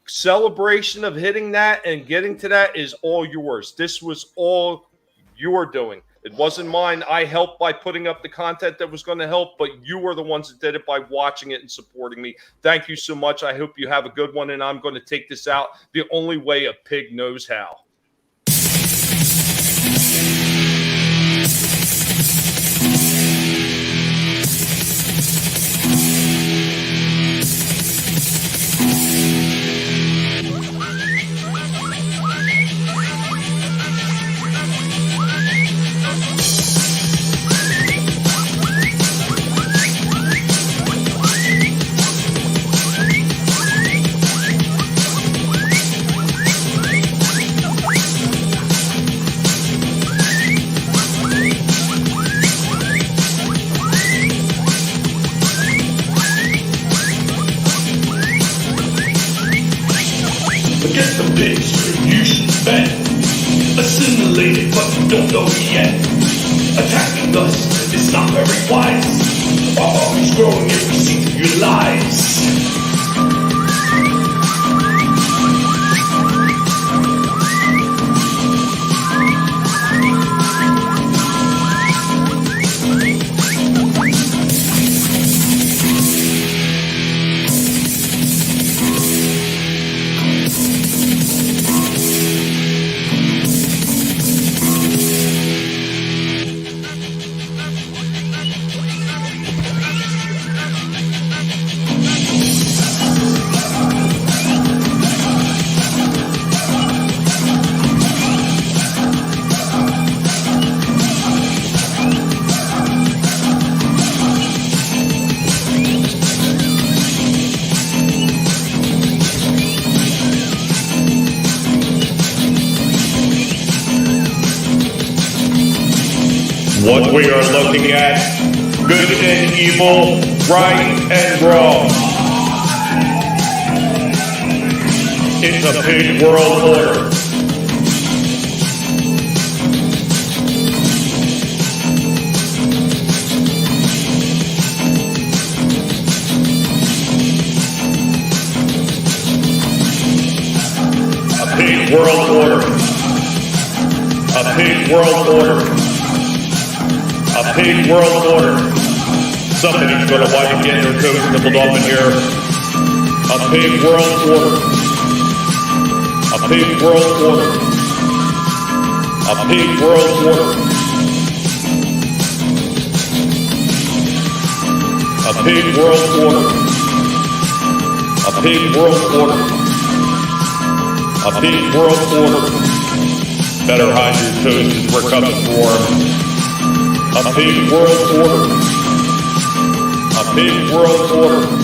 celebration of hitting that and getting to that is all yours. This was all you're doing. It wasn't mine. I helped by putting up the content that was going to help, but you were the ones that did it by watching it and supporting me. Thank you so much. I hope you have a good one, and I'm going to take this out the only way a pig knows how. know yet. Attacking us is not very wise. Our army's growing and we see through your lies. What we are looking at, good and evil, right and wrong. It's a big world order. A big world order. A big world order. A big world order. Somebody's gonna want to get their toes nibbled off in here. A big world order. A big world order. A big world order. A big world order. A big world order. A big world order. Better hide your toes as we're coming for them. A big world order. A big world order.